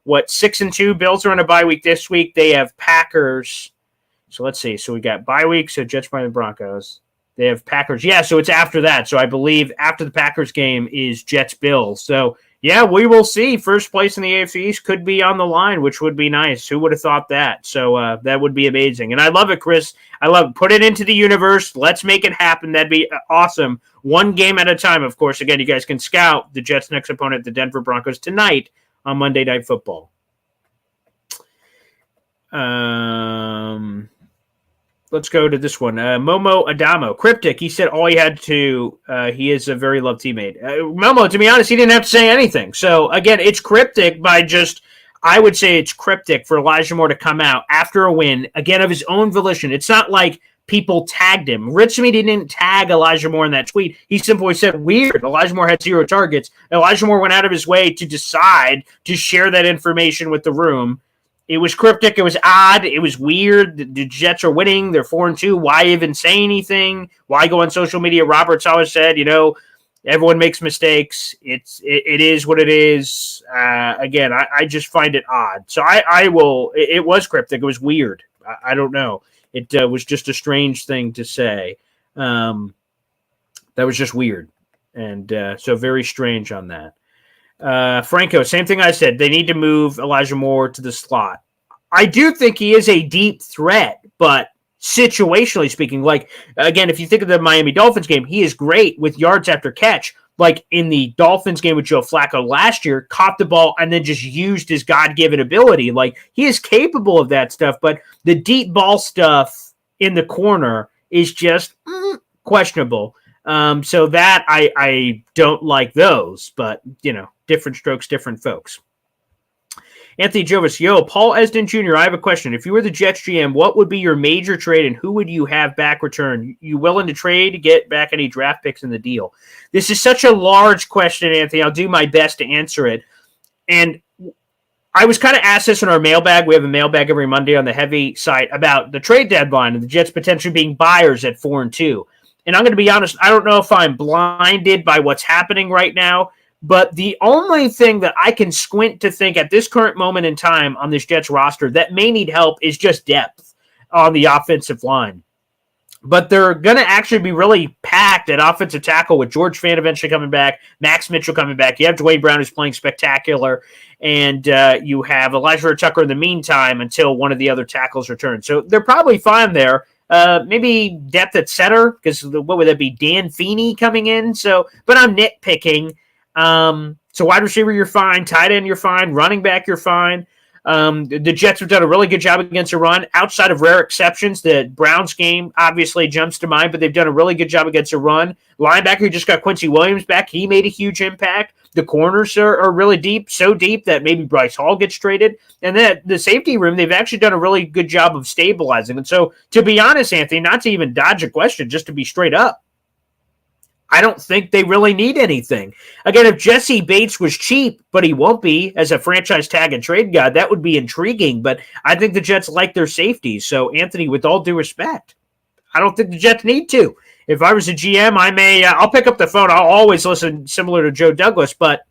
6-2? Bills are on a bye week this week. They have Packers. So let's see. So we got bye week. So Jets by the Broncos. They have Packers. Yeah, so it's after that. So I believe after the Packers game is Jets-Bills. So yeah, we will see. First place in the AFC East could be on the line, which would be nice. Who would have thought that? So that would be amazing. And I love it, Chris. I love it. Put it into the universe. Let's make it happen. That'd be awesome. One game at a time, of course. Again, you guys can scout the Jets' next opponent, the Denver Broncos, tonight on Monday Night Football. Let's go to this one. Momo Adamo. Cryptic. He said all he had to, he is a very loved teammate. Momo, to be honest, he didn't have to say anything. So, again, it's cryptic I would say it's cryptic for Elijah Moore to come out after a win, again, of his own volition. It's not like people tagged him. Rich Mead didn't tag Elijah Moore in that tweet. He simply said, weird. Elijah Moore had 0 targets. Elijah Moore went out of his way to decide to share that information with the room. It was cryptic. It was odd. It was weird. The Jets are winning. They're 4-2. Why even say anything? Why go on social media? Roberts always said, everyone makes mistakes. It is what it is. Again, I just find it odd. So I will. It was cryptic. It was weird. I don't know. It was just a strange thing to say. That was just weird, and so very strange on that. Franco, same thing I said. They need to move Elijah Moore to the slot. I do think he is a deep threat, but situationally speaking, again, if you think of the Miami Dolphins game, he is great with yards after catch. Like in the Dolphins game with Joe Flacco last year, caught the ball and then just used his God-given ability. He is capable of that stuff, but the deep ball stuff in the corner is just questionable. So that I don't like those, but different strokes, different folks. Anthony Jovis, Paul Esden Jr., I have a question. If you were the Jets GM, what would be your major trade and who would you have back return? You willing to trade to get back any draft picks in the deal? This is such a large question, Anthony. I'll do my best to answer it. And I was kind of asked this in our mailbag. We have a mailbag every Monday on the Heavy site about the trade deadline and the Jets potentially being buyers at 4-2. And I'm going to be honest, I don't know if I'm blinded by what's happening right now, but the only thing that I can squint to think at this current moment in time on this Jets roster that may need help is just depth on the offensive line. But they're going to actually be really packed at offensive tackle with George Fant eventually coming back, Max Mitchell coming back. You have Dwayne Brown who's playing spectacular, and you have Elijah Tucker in the meantime until one of the other tackles returns. So they're probably fine there. Maybe depth at center, because what would that be? Dan Feeney coming in. So, but I'm nitpicking. So wide receiver, you're fine. Tight end, you're fine. Running back, you're fine. The Jets have done a really good job against the run. Outside of rare exceptions, the Browns game obviously jumps to mind, but they've done a really good job against the run. Linebacker, you just got Quincy Williams back. He made a huge impact. The corners are really deep, so deep that maybe Bryce Hall gets traded. And then the safety room, they've actually done a really good job of stabilizing. And so, to be honest, Anthony, not to even dodge a question, just to be straight up, I don't think they really need anything. Again, if Jesse Bates was cheap, but he won't be as a franchise tag and trade guy, that would be intriguing. But I think the Jets like their safeties. So, Anthony, with all due respect, I don't think the Jets need to. If I was a GM, I'll pick up the phone. I'll always listen, similar to Joe Douglas, but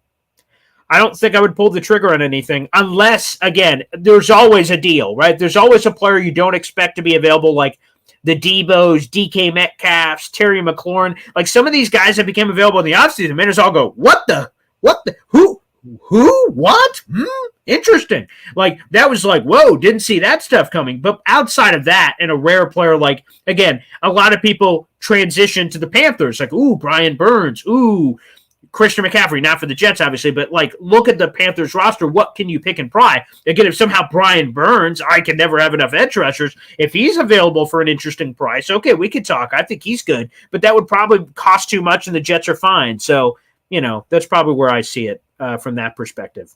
I don't think I would pull the trigger on anything unless, again, there's always a deal, right? There's always a player you don't expect to be available, like the Debos, DK Metcalfs, Terry McLaurin. Like some of these guys that became available in the offseason, minutes all go, who, what? Interesting. Like that was like, whoa, didn't see that stuff coming. But outside of that, and a rare player, like, again, a lot of people transition to the Panthers, like, ooh, Brian Burns, ooh, Christian McCaffrey, not for the Jets, obviously, but like, look at the Panthers roster. What can you pick and pry? Again, if somehow Brian Burns, I can never have enough edge rushers. If he's available for an interesting price, okay, we could talk. I think he's good, but that would probably cost too much, and the Jets are fine. So, that's probably where I see it from that perspective.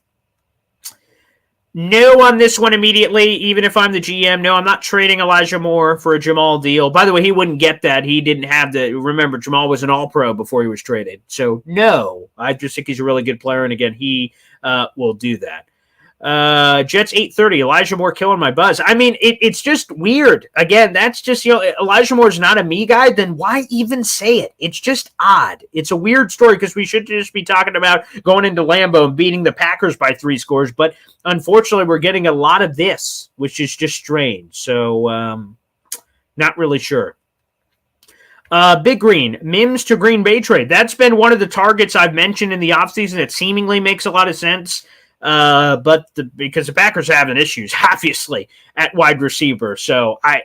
No on this one immediately, even if I'm the GM. No, I'm not trading Elijah Moore for a Jamal deal. By the way, he wouldn't get that. He didn't have remember, Jamal was an all-pro before he was traded. So, no, I just think he's a really good player, and again, he will do that. Jets 8:30. Elijah Moore killing my buzz. I mean, it's just weird. Again, that's just, Elijah Moore's not a me guy. Then why even say it? It's just odd. It's a weird story because we should just be talking about going into Lambeau and beating the Packers by 3 scores. But unfortunately, we're getting a lot of this, which is just strange. So, not really sure. Big Green, Mims to Green Bay trade. That's been one of the targets I've mentioned in the offseason. It seemingly makes a lot of sense. But because the Packers are having issues, obviously, at wide receiver. So I'm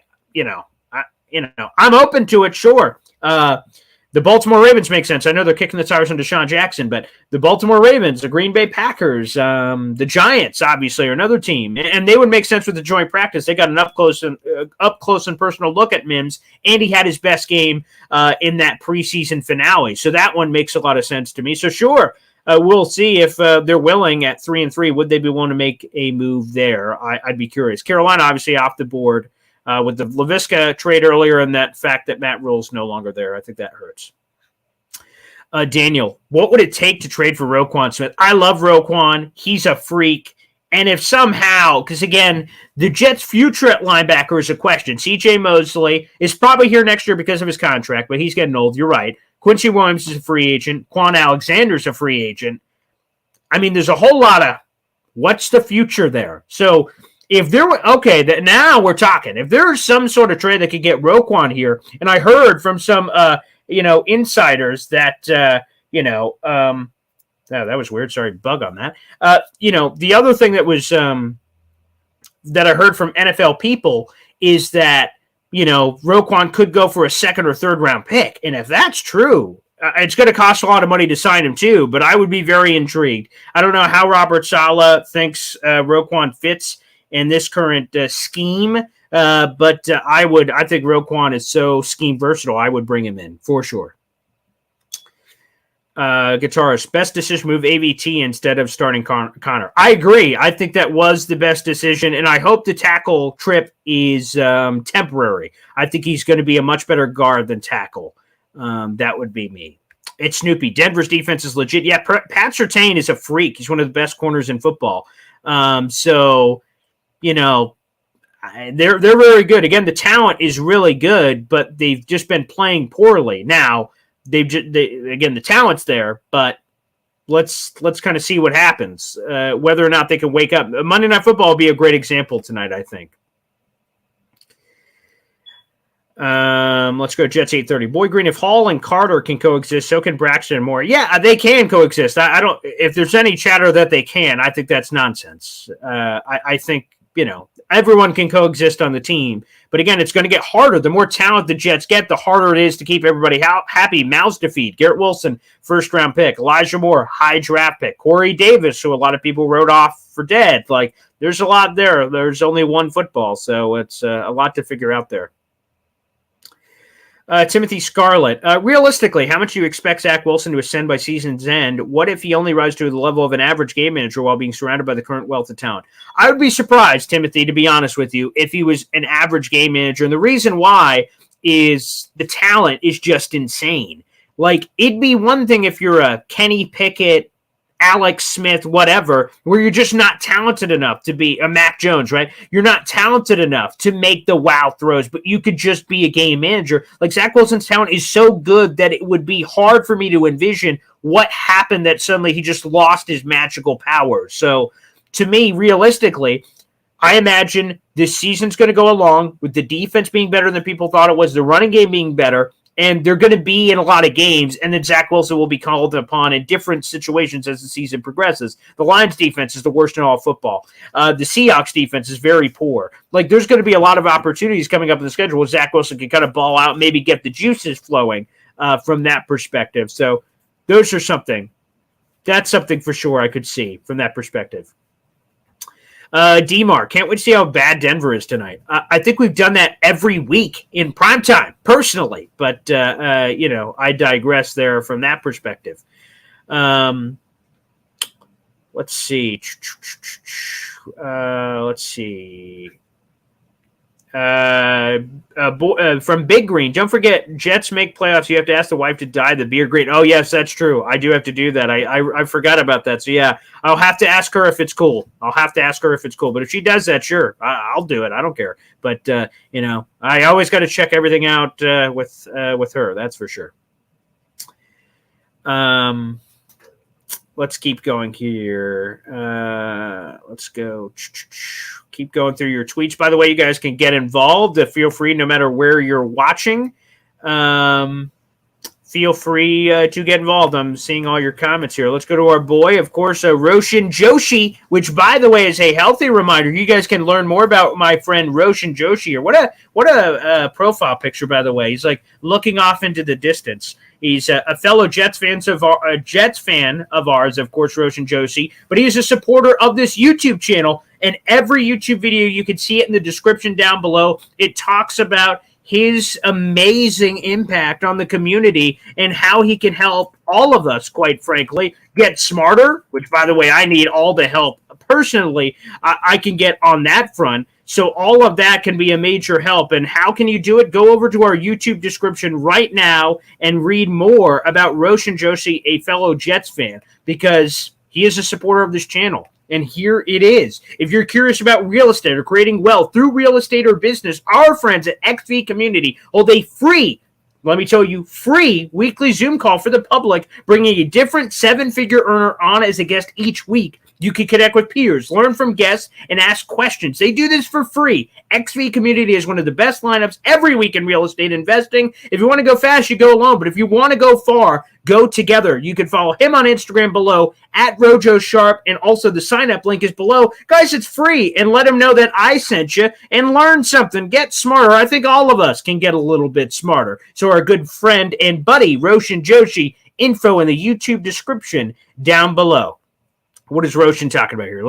open to it, sure. The Baltimore Ravens make sense. I know they're kicking the tires on Deshaun Jackson, but the Baltimore Ravens, the Green Bay Packers, the Giants, obviously, are another team, and they would make sense with the joint practice. They got an up close and personal look at Mims, and he had his best game in that preseason finale. So that one makes a lot of sense to me. So sure, we'll see if they're willing at 3-3. Would they be willing to make a move there? I'd be curious. Carolina, obviously, off the board. With the LaVisca trade earlier and that fact that Matt Rule's no longer there. I think that hurts. Daniel, what would it take to trade for Roquan Smith? I love Roquan. He's a freak. And if somehow, because again, the Jets' future at linebacker is a question. C.J. Mosley is probably here next year because of his contract, but he's getting old. You're right. Quincy Williams is a free agent. Quan Alexander's a free agent. I mean, there's a whole lot of what's the future there. So if there were, now we're talking. If there's some sort of trade that could get Roquan here, and I heard from some, insiders that, that was weird. Sorry, bug on that. The other thing that was, that I heard from NFL people is that, Roquan could go for a 2nd or 3rd round pick. And if that's true, it's going to cost a lot of money to sign him too, but I would be very intrigued. I don't know how Robert Saleh thinks Roquan fits in this current scheme. But I think Roquan is so scheme versatile. I would bring him in for sure. Guitarist, best decision move AVT instead of starting Connor. I agree. I think that was the best decision, and I hope the tackle trip is temporary. I think he's going to be a much better guard than tackle. That would be me. It's Snoopy. Denver's defense is legit. Yeah, Pat Surtain is a freak. He's one of the best corners in football. They're very good. Again, the talent is really good, but they've just been playing poorly. Now, the talent's there, but let's kind of see what happens, whether or not they can wake up. Monday Night Football will be a great example tonight, I think. Let's go Jets 8:30. Boy Green, if Hall and Carter can coexist, so can Braxton and Moore. Yeah, they can coexist. I don't. If there's any chatter that they can, I think that's nonsense. I think everyone can coexist on the team, but again, it's going to get harder. The more talent the Jets get, the harder it is to keep everybody happy. Mouths to feed. Garrett Wilson, 1st round pick. Elijah Moore, high draft pick. Corey Davis, who a lot of people wrote off for dead. Like, there's a lot there. There's only one football, so it's a lot to figure out there. Timothy Scarlett. Realistically, how much do you expect Zach Wilson to ascend by season's end? What if he only rises to the level of an average game manager while being surrounded by the current wealth of talent? I would be surprised, Timothy, to be honest with you, if he was an average game manager. And the reason why is the talent is just insane. Like, it'd be one thing if you're a Kenny Pickett, Alex Smith, whatever, where you're just not talented enough to be a Mac Jones, right? You're not talented enough to make the wow throws, but you could just be a game manager. Like, Zach Wilson's talent is so good that it would be hard for me to envision what happened that suddenly he just lost his magical power. So, to me, realistically, I imagine this season's going to go along with the defense being better than people thought it was, the running game being better, and they're going to be in a lot of games, and then Zach Wilson will be called upon in different situations as the season progresses. The Lions defense is the worst in all of football. The Seahawks defense is very poor. Like, there's going to be a lot of opportunities coming up in the schedule where Zach Wilson can kind of ball out, maybe get the juices flowing from that perspective. So those are something. That's something for sure I could see from that perspective. DMAR, can't wait to see how bad Denver is tonight. I think we've done that every week in primetime, personally. But, I digress there from that perspective. Let's see. from Big Green. Don't forget, Jets make playoffs. You have to ask the wife to dye the beard green. Oh, yes, that's true. I do have to do that. I forgot about that. So, yeah, I'll have to ask her if it's cool. But if she does that, sure, I'll do it. I don't care. But, I always got to check everything out with her. That's for sure. Let's keep going here. Let's go. Keep going through your tweets. By the way, you guys can get involved. Feel free, no matter where you're watching. Feel free to get involved. I'm seeing all your comments here. Let's go to our boy, of course, Roshan Joshi, which, by the way, is a healthy reminder. You guys can learn more about my friend Roshan Joshi here. What a profile picture, by the way. He's like looking off into the distance. He's a fellow Jets fan of ours, of course, Roshan Joshi, but he is a supporter of this YouTube channel, and every YouTube video, you can see it in the description down below. It talks about his amazing impact on the community and how he can help all of us, quite frankly, get smarter, which, by the way, I need all the help personally I can get on that front. So all of that can be a major help. And how can you do it? Go over to our YouTube description right now and read more about Roshan Joshi, a fellow Jets fan, because he is a supporter of this channel. And here it is. If you're curious about real estate or creating wealth through real estate or business, our friends at XV Community hold a free weekly Zoom call for the public, bringing a different seven-figure earner on as a guest each week. You can connect with peers, learn from guests, and ask questions. They do this for free. XV Community is one of the best lineups every week in real estate investing. If you want to go fast, you go alone. But if you want to go far, go together. You can follow him on Instagram below, @RojoSharp, and also the sign-up link is below. Guys, it's free, and let him know that I sent you, and learn something. Get smarter. I think all of us can get a little bit smarter. So our good friend and buddy, Roshan Joshi, info in the YouTube description down below. What is Roshan talking about here?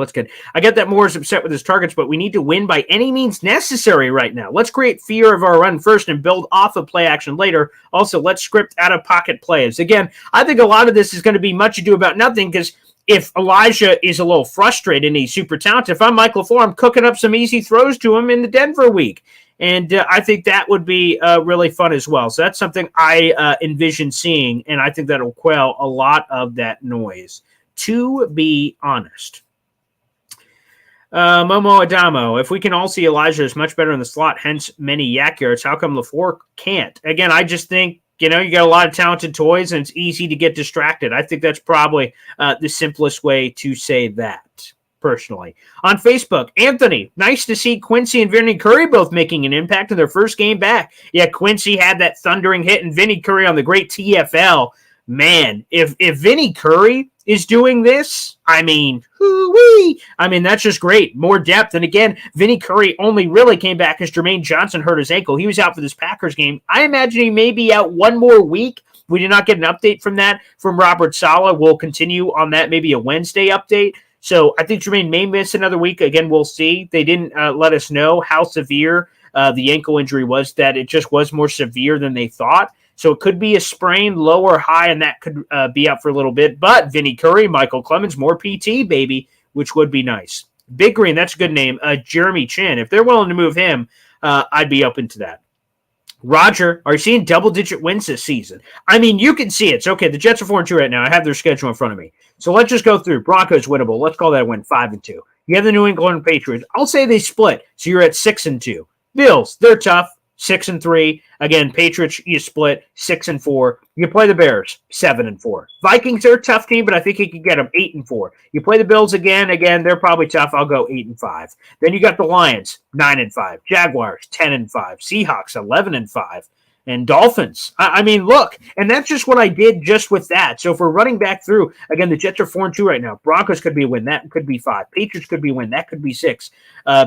I get that Moore is upset with his targets, but we need to win by any means necessary right now. Let's create fear of our run first and build off of play action later. Also, let's script out-of-pocket plays. Again, I think a lot of this is going to be much ado about nothing, because if Elijah is a little frustrated and he's super talented, if I'm Mike LaFleur, I'm cooking up some easy throws to him in the Denver week. And I think that would be really fun as well. So that's something I envision seeing, and I think that will quell a lot of that noise, to be honest. Momo Adamo, if we can all see Elijah is much better in the slot, hence many yak yards, how come LaFleur can't? Again, I just think, you got a lot of talented toys, and it's easy to get distracted. I think that's probably the simplest way to say that, personally. On Facebook, Anthony, nice to see Quincy and Vinny Curry both making an impact in their first game back. Yeah, Quincy had that thundering hit, and Vinny Curry on the great TFL. Man, if Vinny Curry is doing this, that's just great. More depth. And again, Vinny Curry only really came back as Jermaine Johnson hurt his ankle. He was out for this Packers game. I imagine he may be out one more week. We did not get an update from Robert Saleh. We'll continue on that, maybe a Wednesday update. So I think Jermaine may miss another week. Again, we'll see. They didn't let us know how severe the ankle injury was, that it just was more severe than they thought. So it could be a sprain, low or high, and that could be out for a little bit. But Vinny Curry, Michael Clemens, more PT, baby, which would be nice. Big Green, that's a good name. Jeremy Chin, if they're willing to move him, I'd be open to that. Roger, are you seeing double-digit wins this season? You can see it. It's okay. The Jets are 4-2 right now. I have their schedule in front of me. So let's just go through. Broncos winnable. Let's call that a win, 5-2. You have the New England Patriots. I'll say they split, so you're at 6-2. Bills, they're tough. 6-3. Again, Patriots, you split 6-4. You play the Bears, 7-4. Vikings are a tough team, but I think you can get them 8-4. You play the Bills again, they're probably tough. I'll go 8-5. Then you got the Lions, 9-5. Jaguars, 10-5. Seahawks, 11-5. And Dolphins. Look, and that's just what I did just with that. So if we're running back through, again, the Jets are 4-2 right now. Broncos could be a win. That could be 5. Patriots could be a win. That could be 6.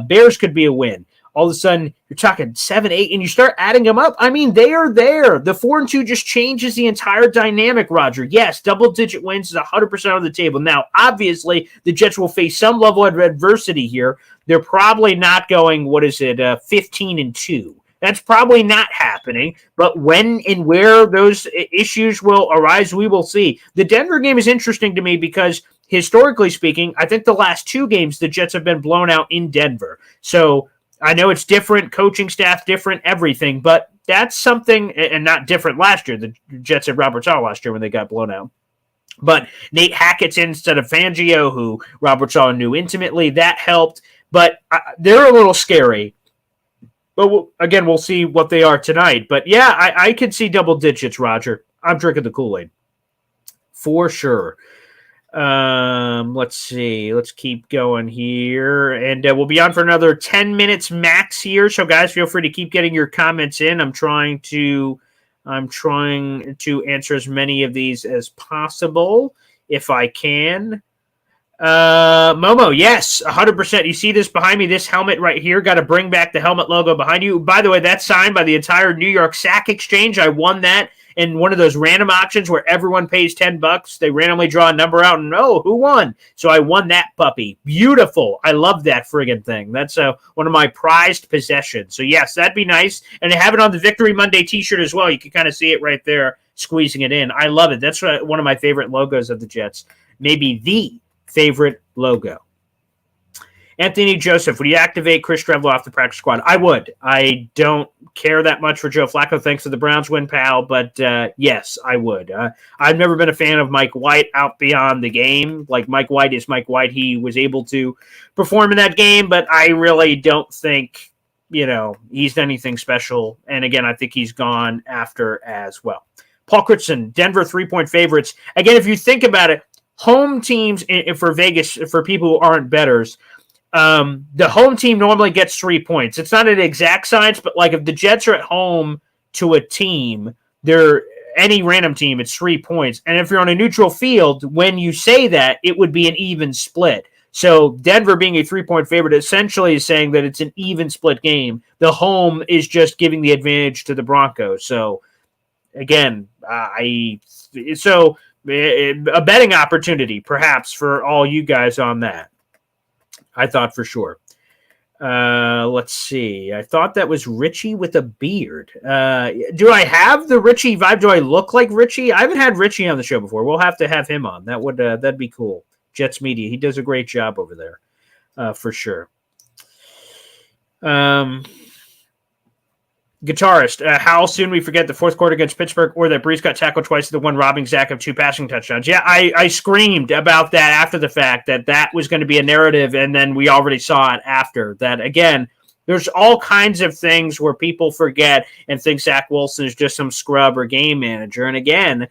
Bears could be a win. All of a sudden, you're talking 7, 8, and you start adding them up. They are there. The 4-2 just changes the entire dynamic, Roger. Yes, double-digit wins is 100% on the table. Now, obviously, the Jets will face some level of adversity here. They're probably not going, 15-2. That's probably not happening. But when and where those issues will arise, we will see. The Denver game is interesting to me because, historically speaking, I think the last 2 games, the Jets have been blown out in Denver. So I know it's different, coaching staff different, everything, but that's something, and not different last year. The Jets had Robert Sala last year when they got blown out. But Nate Hackett's instead of Fangio, who Robert Sala knew intimately. That helped. But they're a little scary. But again, we'll see what they are tonight. But yeah, I could see double digits, Roger. I'm drinking the Kool-Aid. For sure. Let's see. Let's keep going here. And we'll be on for another 10 minutes max here. So, guys, feel free to keep getting your comments in. I'm trying to answer as many of these as possible if I can. Momo, yes, 100%. You see this behind me, this helmet right here? Got to bring back the helmet logo behind you. By the way, that's signed by the entire New York Sack Exchange. I won that in one of those random auctions where everyone pays $10. They randomly draw a number out and who won? So I won that puppy. Beautiful. I love that friggin' thing. That's one of my prized possessions. So yes, that'd be nice. And they have it on the Victory Monday t-shirt as well. You can kind of see it right there, squeezing it in. I love it. That's one of my favorite logos of the Jets. Maybe the favorite logo. Anthony Joseph, would you activate Chris Trevlo off the practice squad? I would. I don't care that much for Joe Flacco. Thanks for the Browns win, pal. But yes, I would. I've never been a fan of Mike White out beyond the game. Like, Mike White is Mike White. He was able to perform in that game, but I really don't think, he's done anything special. And again, I think he's gone after as well. Paul Critson, Denver 3-point favorites. Again, if you think about it, home teams for Vegas, for people who aren't bettors, the home team normally gets 3 points. It's not an exact science, but like if the Jets are at home to a team, they're any random team, it's 3 points. And if you're on a neutral field, when you say that, it would be an even split. So Denver being a 3-point favorite essentially is saying that it's an even split game. The home is just giving the advantage to the Broncos. So again, a betting opportunity perhaps for all you guys on that. I thought for sure. Let's see. I thought that was Richie with a beard. Do I have the Richie vibe? Do I look like Richie? I haven't had Richie on the show before. We'll have to have him on. That'd be cool. Jets Media. He does a great job over there, for sure. Guitarist, how soon we forget the fourth quarter against Pittsburgh, or that Brees got tackled twice, the one robbing Zach of 2 passing touchdowns. Yeah, I screamed about that after the fact, that was going to be a narrative, and then we already saw it after that. Again, there's all kinds of things where people forget and think Zach Wilson is just some scrub or game manager. And again,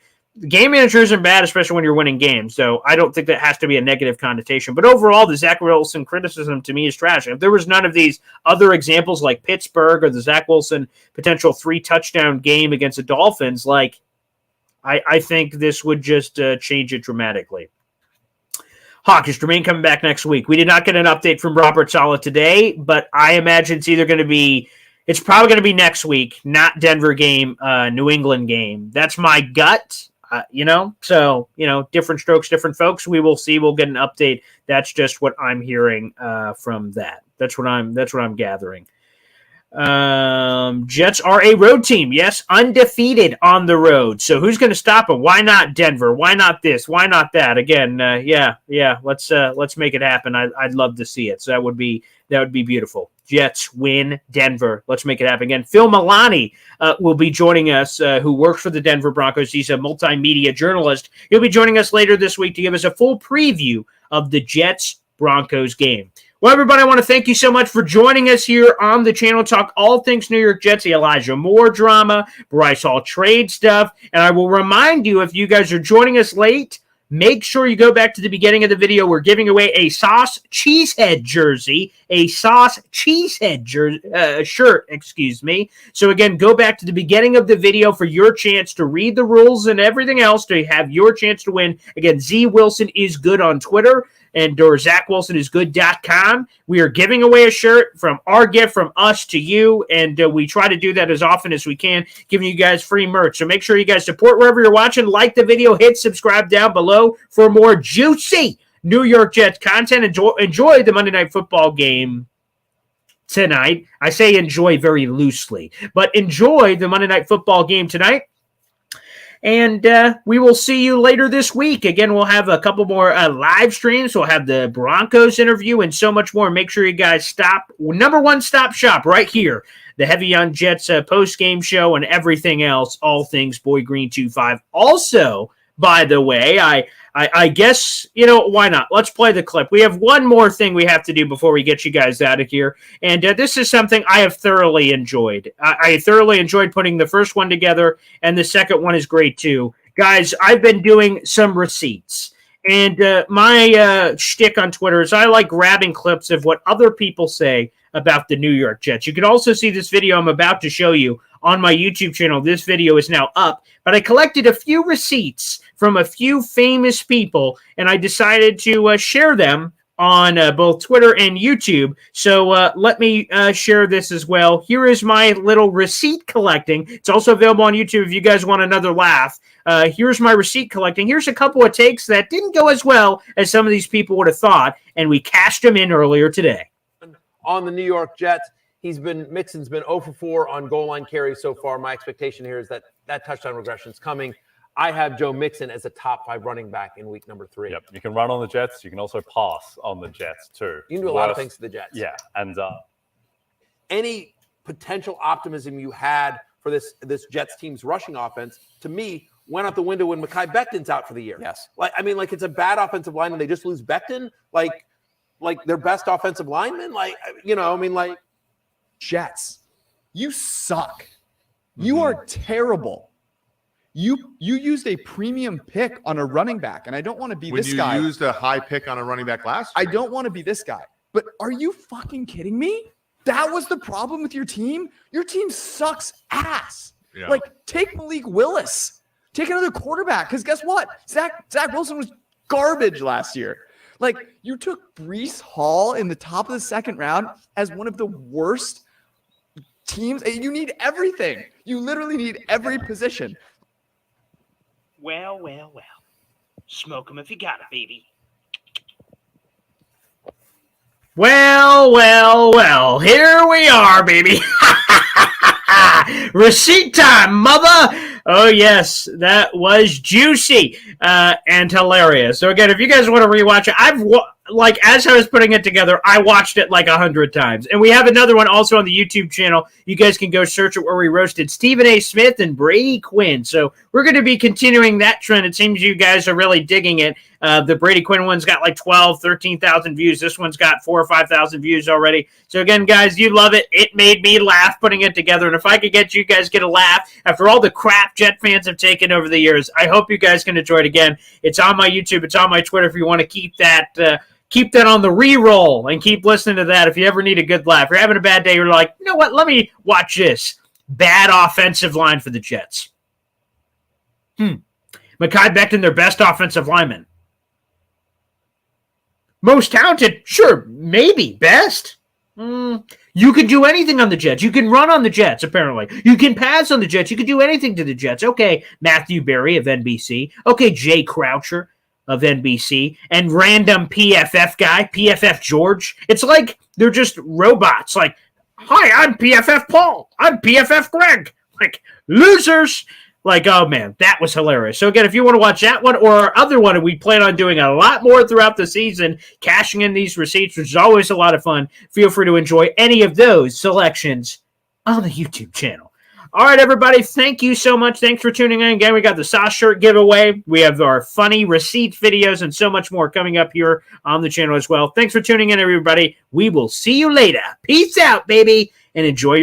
game manager isn't bad, especially when you're winning games. So I don't think that has to be a negative connotation. But overall, the Zach Wilson criticism to me is trash. If there was none of these other examples like Pittsburgh or the Zach Wilson potential 3-touchdown game against the Dolphins, I think this would just change it dramatically. Hawk, is Jermaine coming back next week? We did not get an update from Robert Saleh today, but I imagine it's probably going to be next week, not Denver game, New England game. That's my gut. So, different strokes, different folks. We will see. We'll get an update. That's just what I'm hearing from that. That's what I'm gathering. Jets are a road team. Yes, undefeated on the road. So who's going to stop them? Why not Denver? Why not this? Why not that? Again, yeah. Let's make it happen. I'd love to see it. So that would be beautiful. Jets win Denver. Let's make it happen again. Phil Milani will be joining us, who works for the Denver Broncos. He's a multimedia journalist. He'll be joining us later this week to give us a full preview of the Jets-Broncos game. Well, everybody, I want to thank you so much for joining us here on the channel. Talk all things New York Jets, the Elijah Moore drama, Bryce Hall trade stuff. And I will remind you, if you guys are joining us late, make sure you go back to the beginning of the video. We're giving away a Sauce Cheesehead jersey, shirt, excuse me. So again, go back to the beginning of the video for your chance to read the rules and everything else to have your chance to win. Again, Z Wilson is good on Twitter and ZachWilsonIsGood.com. We are giving away a shirt from our gift from us to you, and we try to do that as often as we can, giving you guys free merch. So make sure you guys support wherever you're watching, like the video, hit subscribe down below for more juicy New York Jets content. Enjoy the Monday Night Football game tonight. I say enjoy very loosely, but enjoy the Monday Night Football game tonight. And we will see you later this week. Again, we'll have a couple more live streams. We'll have the Broncos interview and so much more. Make sure you guys stop. Number one stop shop right here. The Heavy on Jets post-game show and everything else. All things Boy Green 25. Also, by the way, I guess, why not? Let's play the clip. We have one more thing we have to do before we get you guys out of here. And this is something I have thoroughly enjoyed. I thoroughly enjoyed putting the first one together, and the second one is great too. Guys, I've been doing some receipts. And my shtick on Twitter is I like grabbing clips of what other people say about the New York Jets. You can also see this video I'm about to show you on my YouTube channel. This video is now up, but I collected a few receipts from a few famous people, and I decided to share them on both Twitter and YouTube. So let me share this as well. Here is my little receipt collecting. It's also available on YouTube if you guys want another laugh. Here's my receipt collecting. Here's a couple of takes that didn't go as well as some of these people would have thought, and we cashed them in earlier today. On the New York Jets, Mixon's been 0 for 4 on goal line carries so far. My expectation here is that touchdown regression is coming. I have Joe Mixon as a top 5 running back in week number 3. Yep, you can run on the Jets. You can also pass on the Jets too. You can do a lot of things to the Jets. Yeah, and any potential optimism you had for this Jets team's rushing offense, to me, went out the window when Mekhi Becton's out for the year. Yes. It's a bad offensive line and they just lose Becton. Like their best offensive lineman. Jets, you suck. You are terrible. You used a premium pick on a running back, and I don't want to be this guy. When you used a high pick on a running back last year. I don't want to be this guy. But are you fucking kidding me? That was the problem with your team? Your team sucks ass. Yeah. Take Malik Willis. Take another quarterback, because guess what? Zach Wilson was garbage last year. You took Bryce Hall in the top of the second round as one of the worst teams. You need everything. You literally need every position. Well. Smoke 'em if you got it, baby. Well. Here we are, baby. Receipt time, mother. Oh, yes, that was juicy and hilarious. So, again, if you guys want to rewatch it, as I was putting it together, I watched it 100 times. And we have another one also on the YouTube channel. You guys can go search it where we roasted Stephen A. Smith and Brady Quinn. So we're going to be continuing that trend. It seems you guys are really digging it. The Brady Quinn one's got 12, 13,000 views. This one's got 4,000 or 5,000 views already. So again, guys, you love it. It made me laugh putting it together. And if I could get you guys get a laugh after all the crap Jet fans have taken over the years, I hope you guys can enjoy it again. It's on my YouTube. It's on my Twitter if you want to keep that on the re-roll and keep listening to that if you ever need a good laugh. If you're having a bad day, you're like, you know what? Let me watch this. Bad offensive line for the Jets. Mekhi Becton, their best offensive lineman. Most talented? Sure, maybe. Best? You can do anything on the Jets. You can run on the Jets, apparently. You can pass on the Jets. You can do anything to the Jets. Okay, Matthew Berry of NBC. Okay, Jay Croucher of NBC. And random PFF guy, PFF George. It's like they're just robots. Hi, I'm PFF Paul. I'm PFF Greg. Losers. Oh, man, that was hilarious. So, again, if you want to watch that one or our other one, we plan on doing a lot more throughout the season, cashing in these receipts, which is always a lot of fun. Feel free to enjoy any of those selections on the YouTube channel. All right, everybody, thank you so much. Thanks for tuning in. Again, we got the sauce shirt giveaway. We have our funny receipt videos and so much more coming up here on the channel as well. Thanks for tuning in, everybody. We will see you later. Peace out, baby, and enjoy your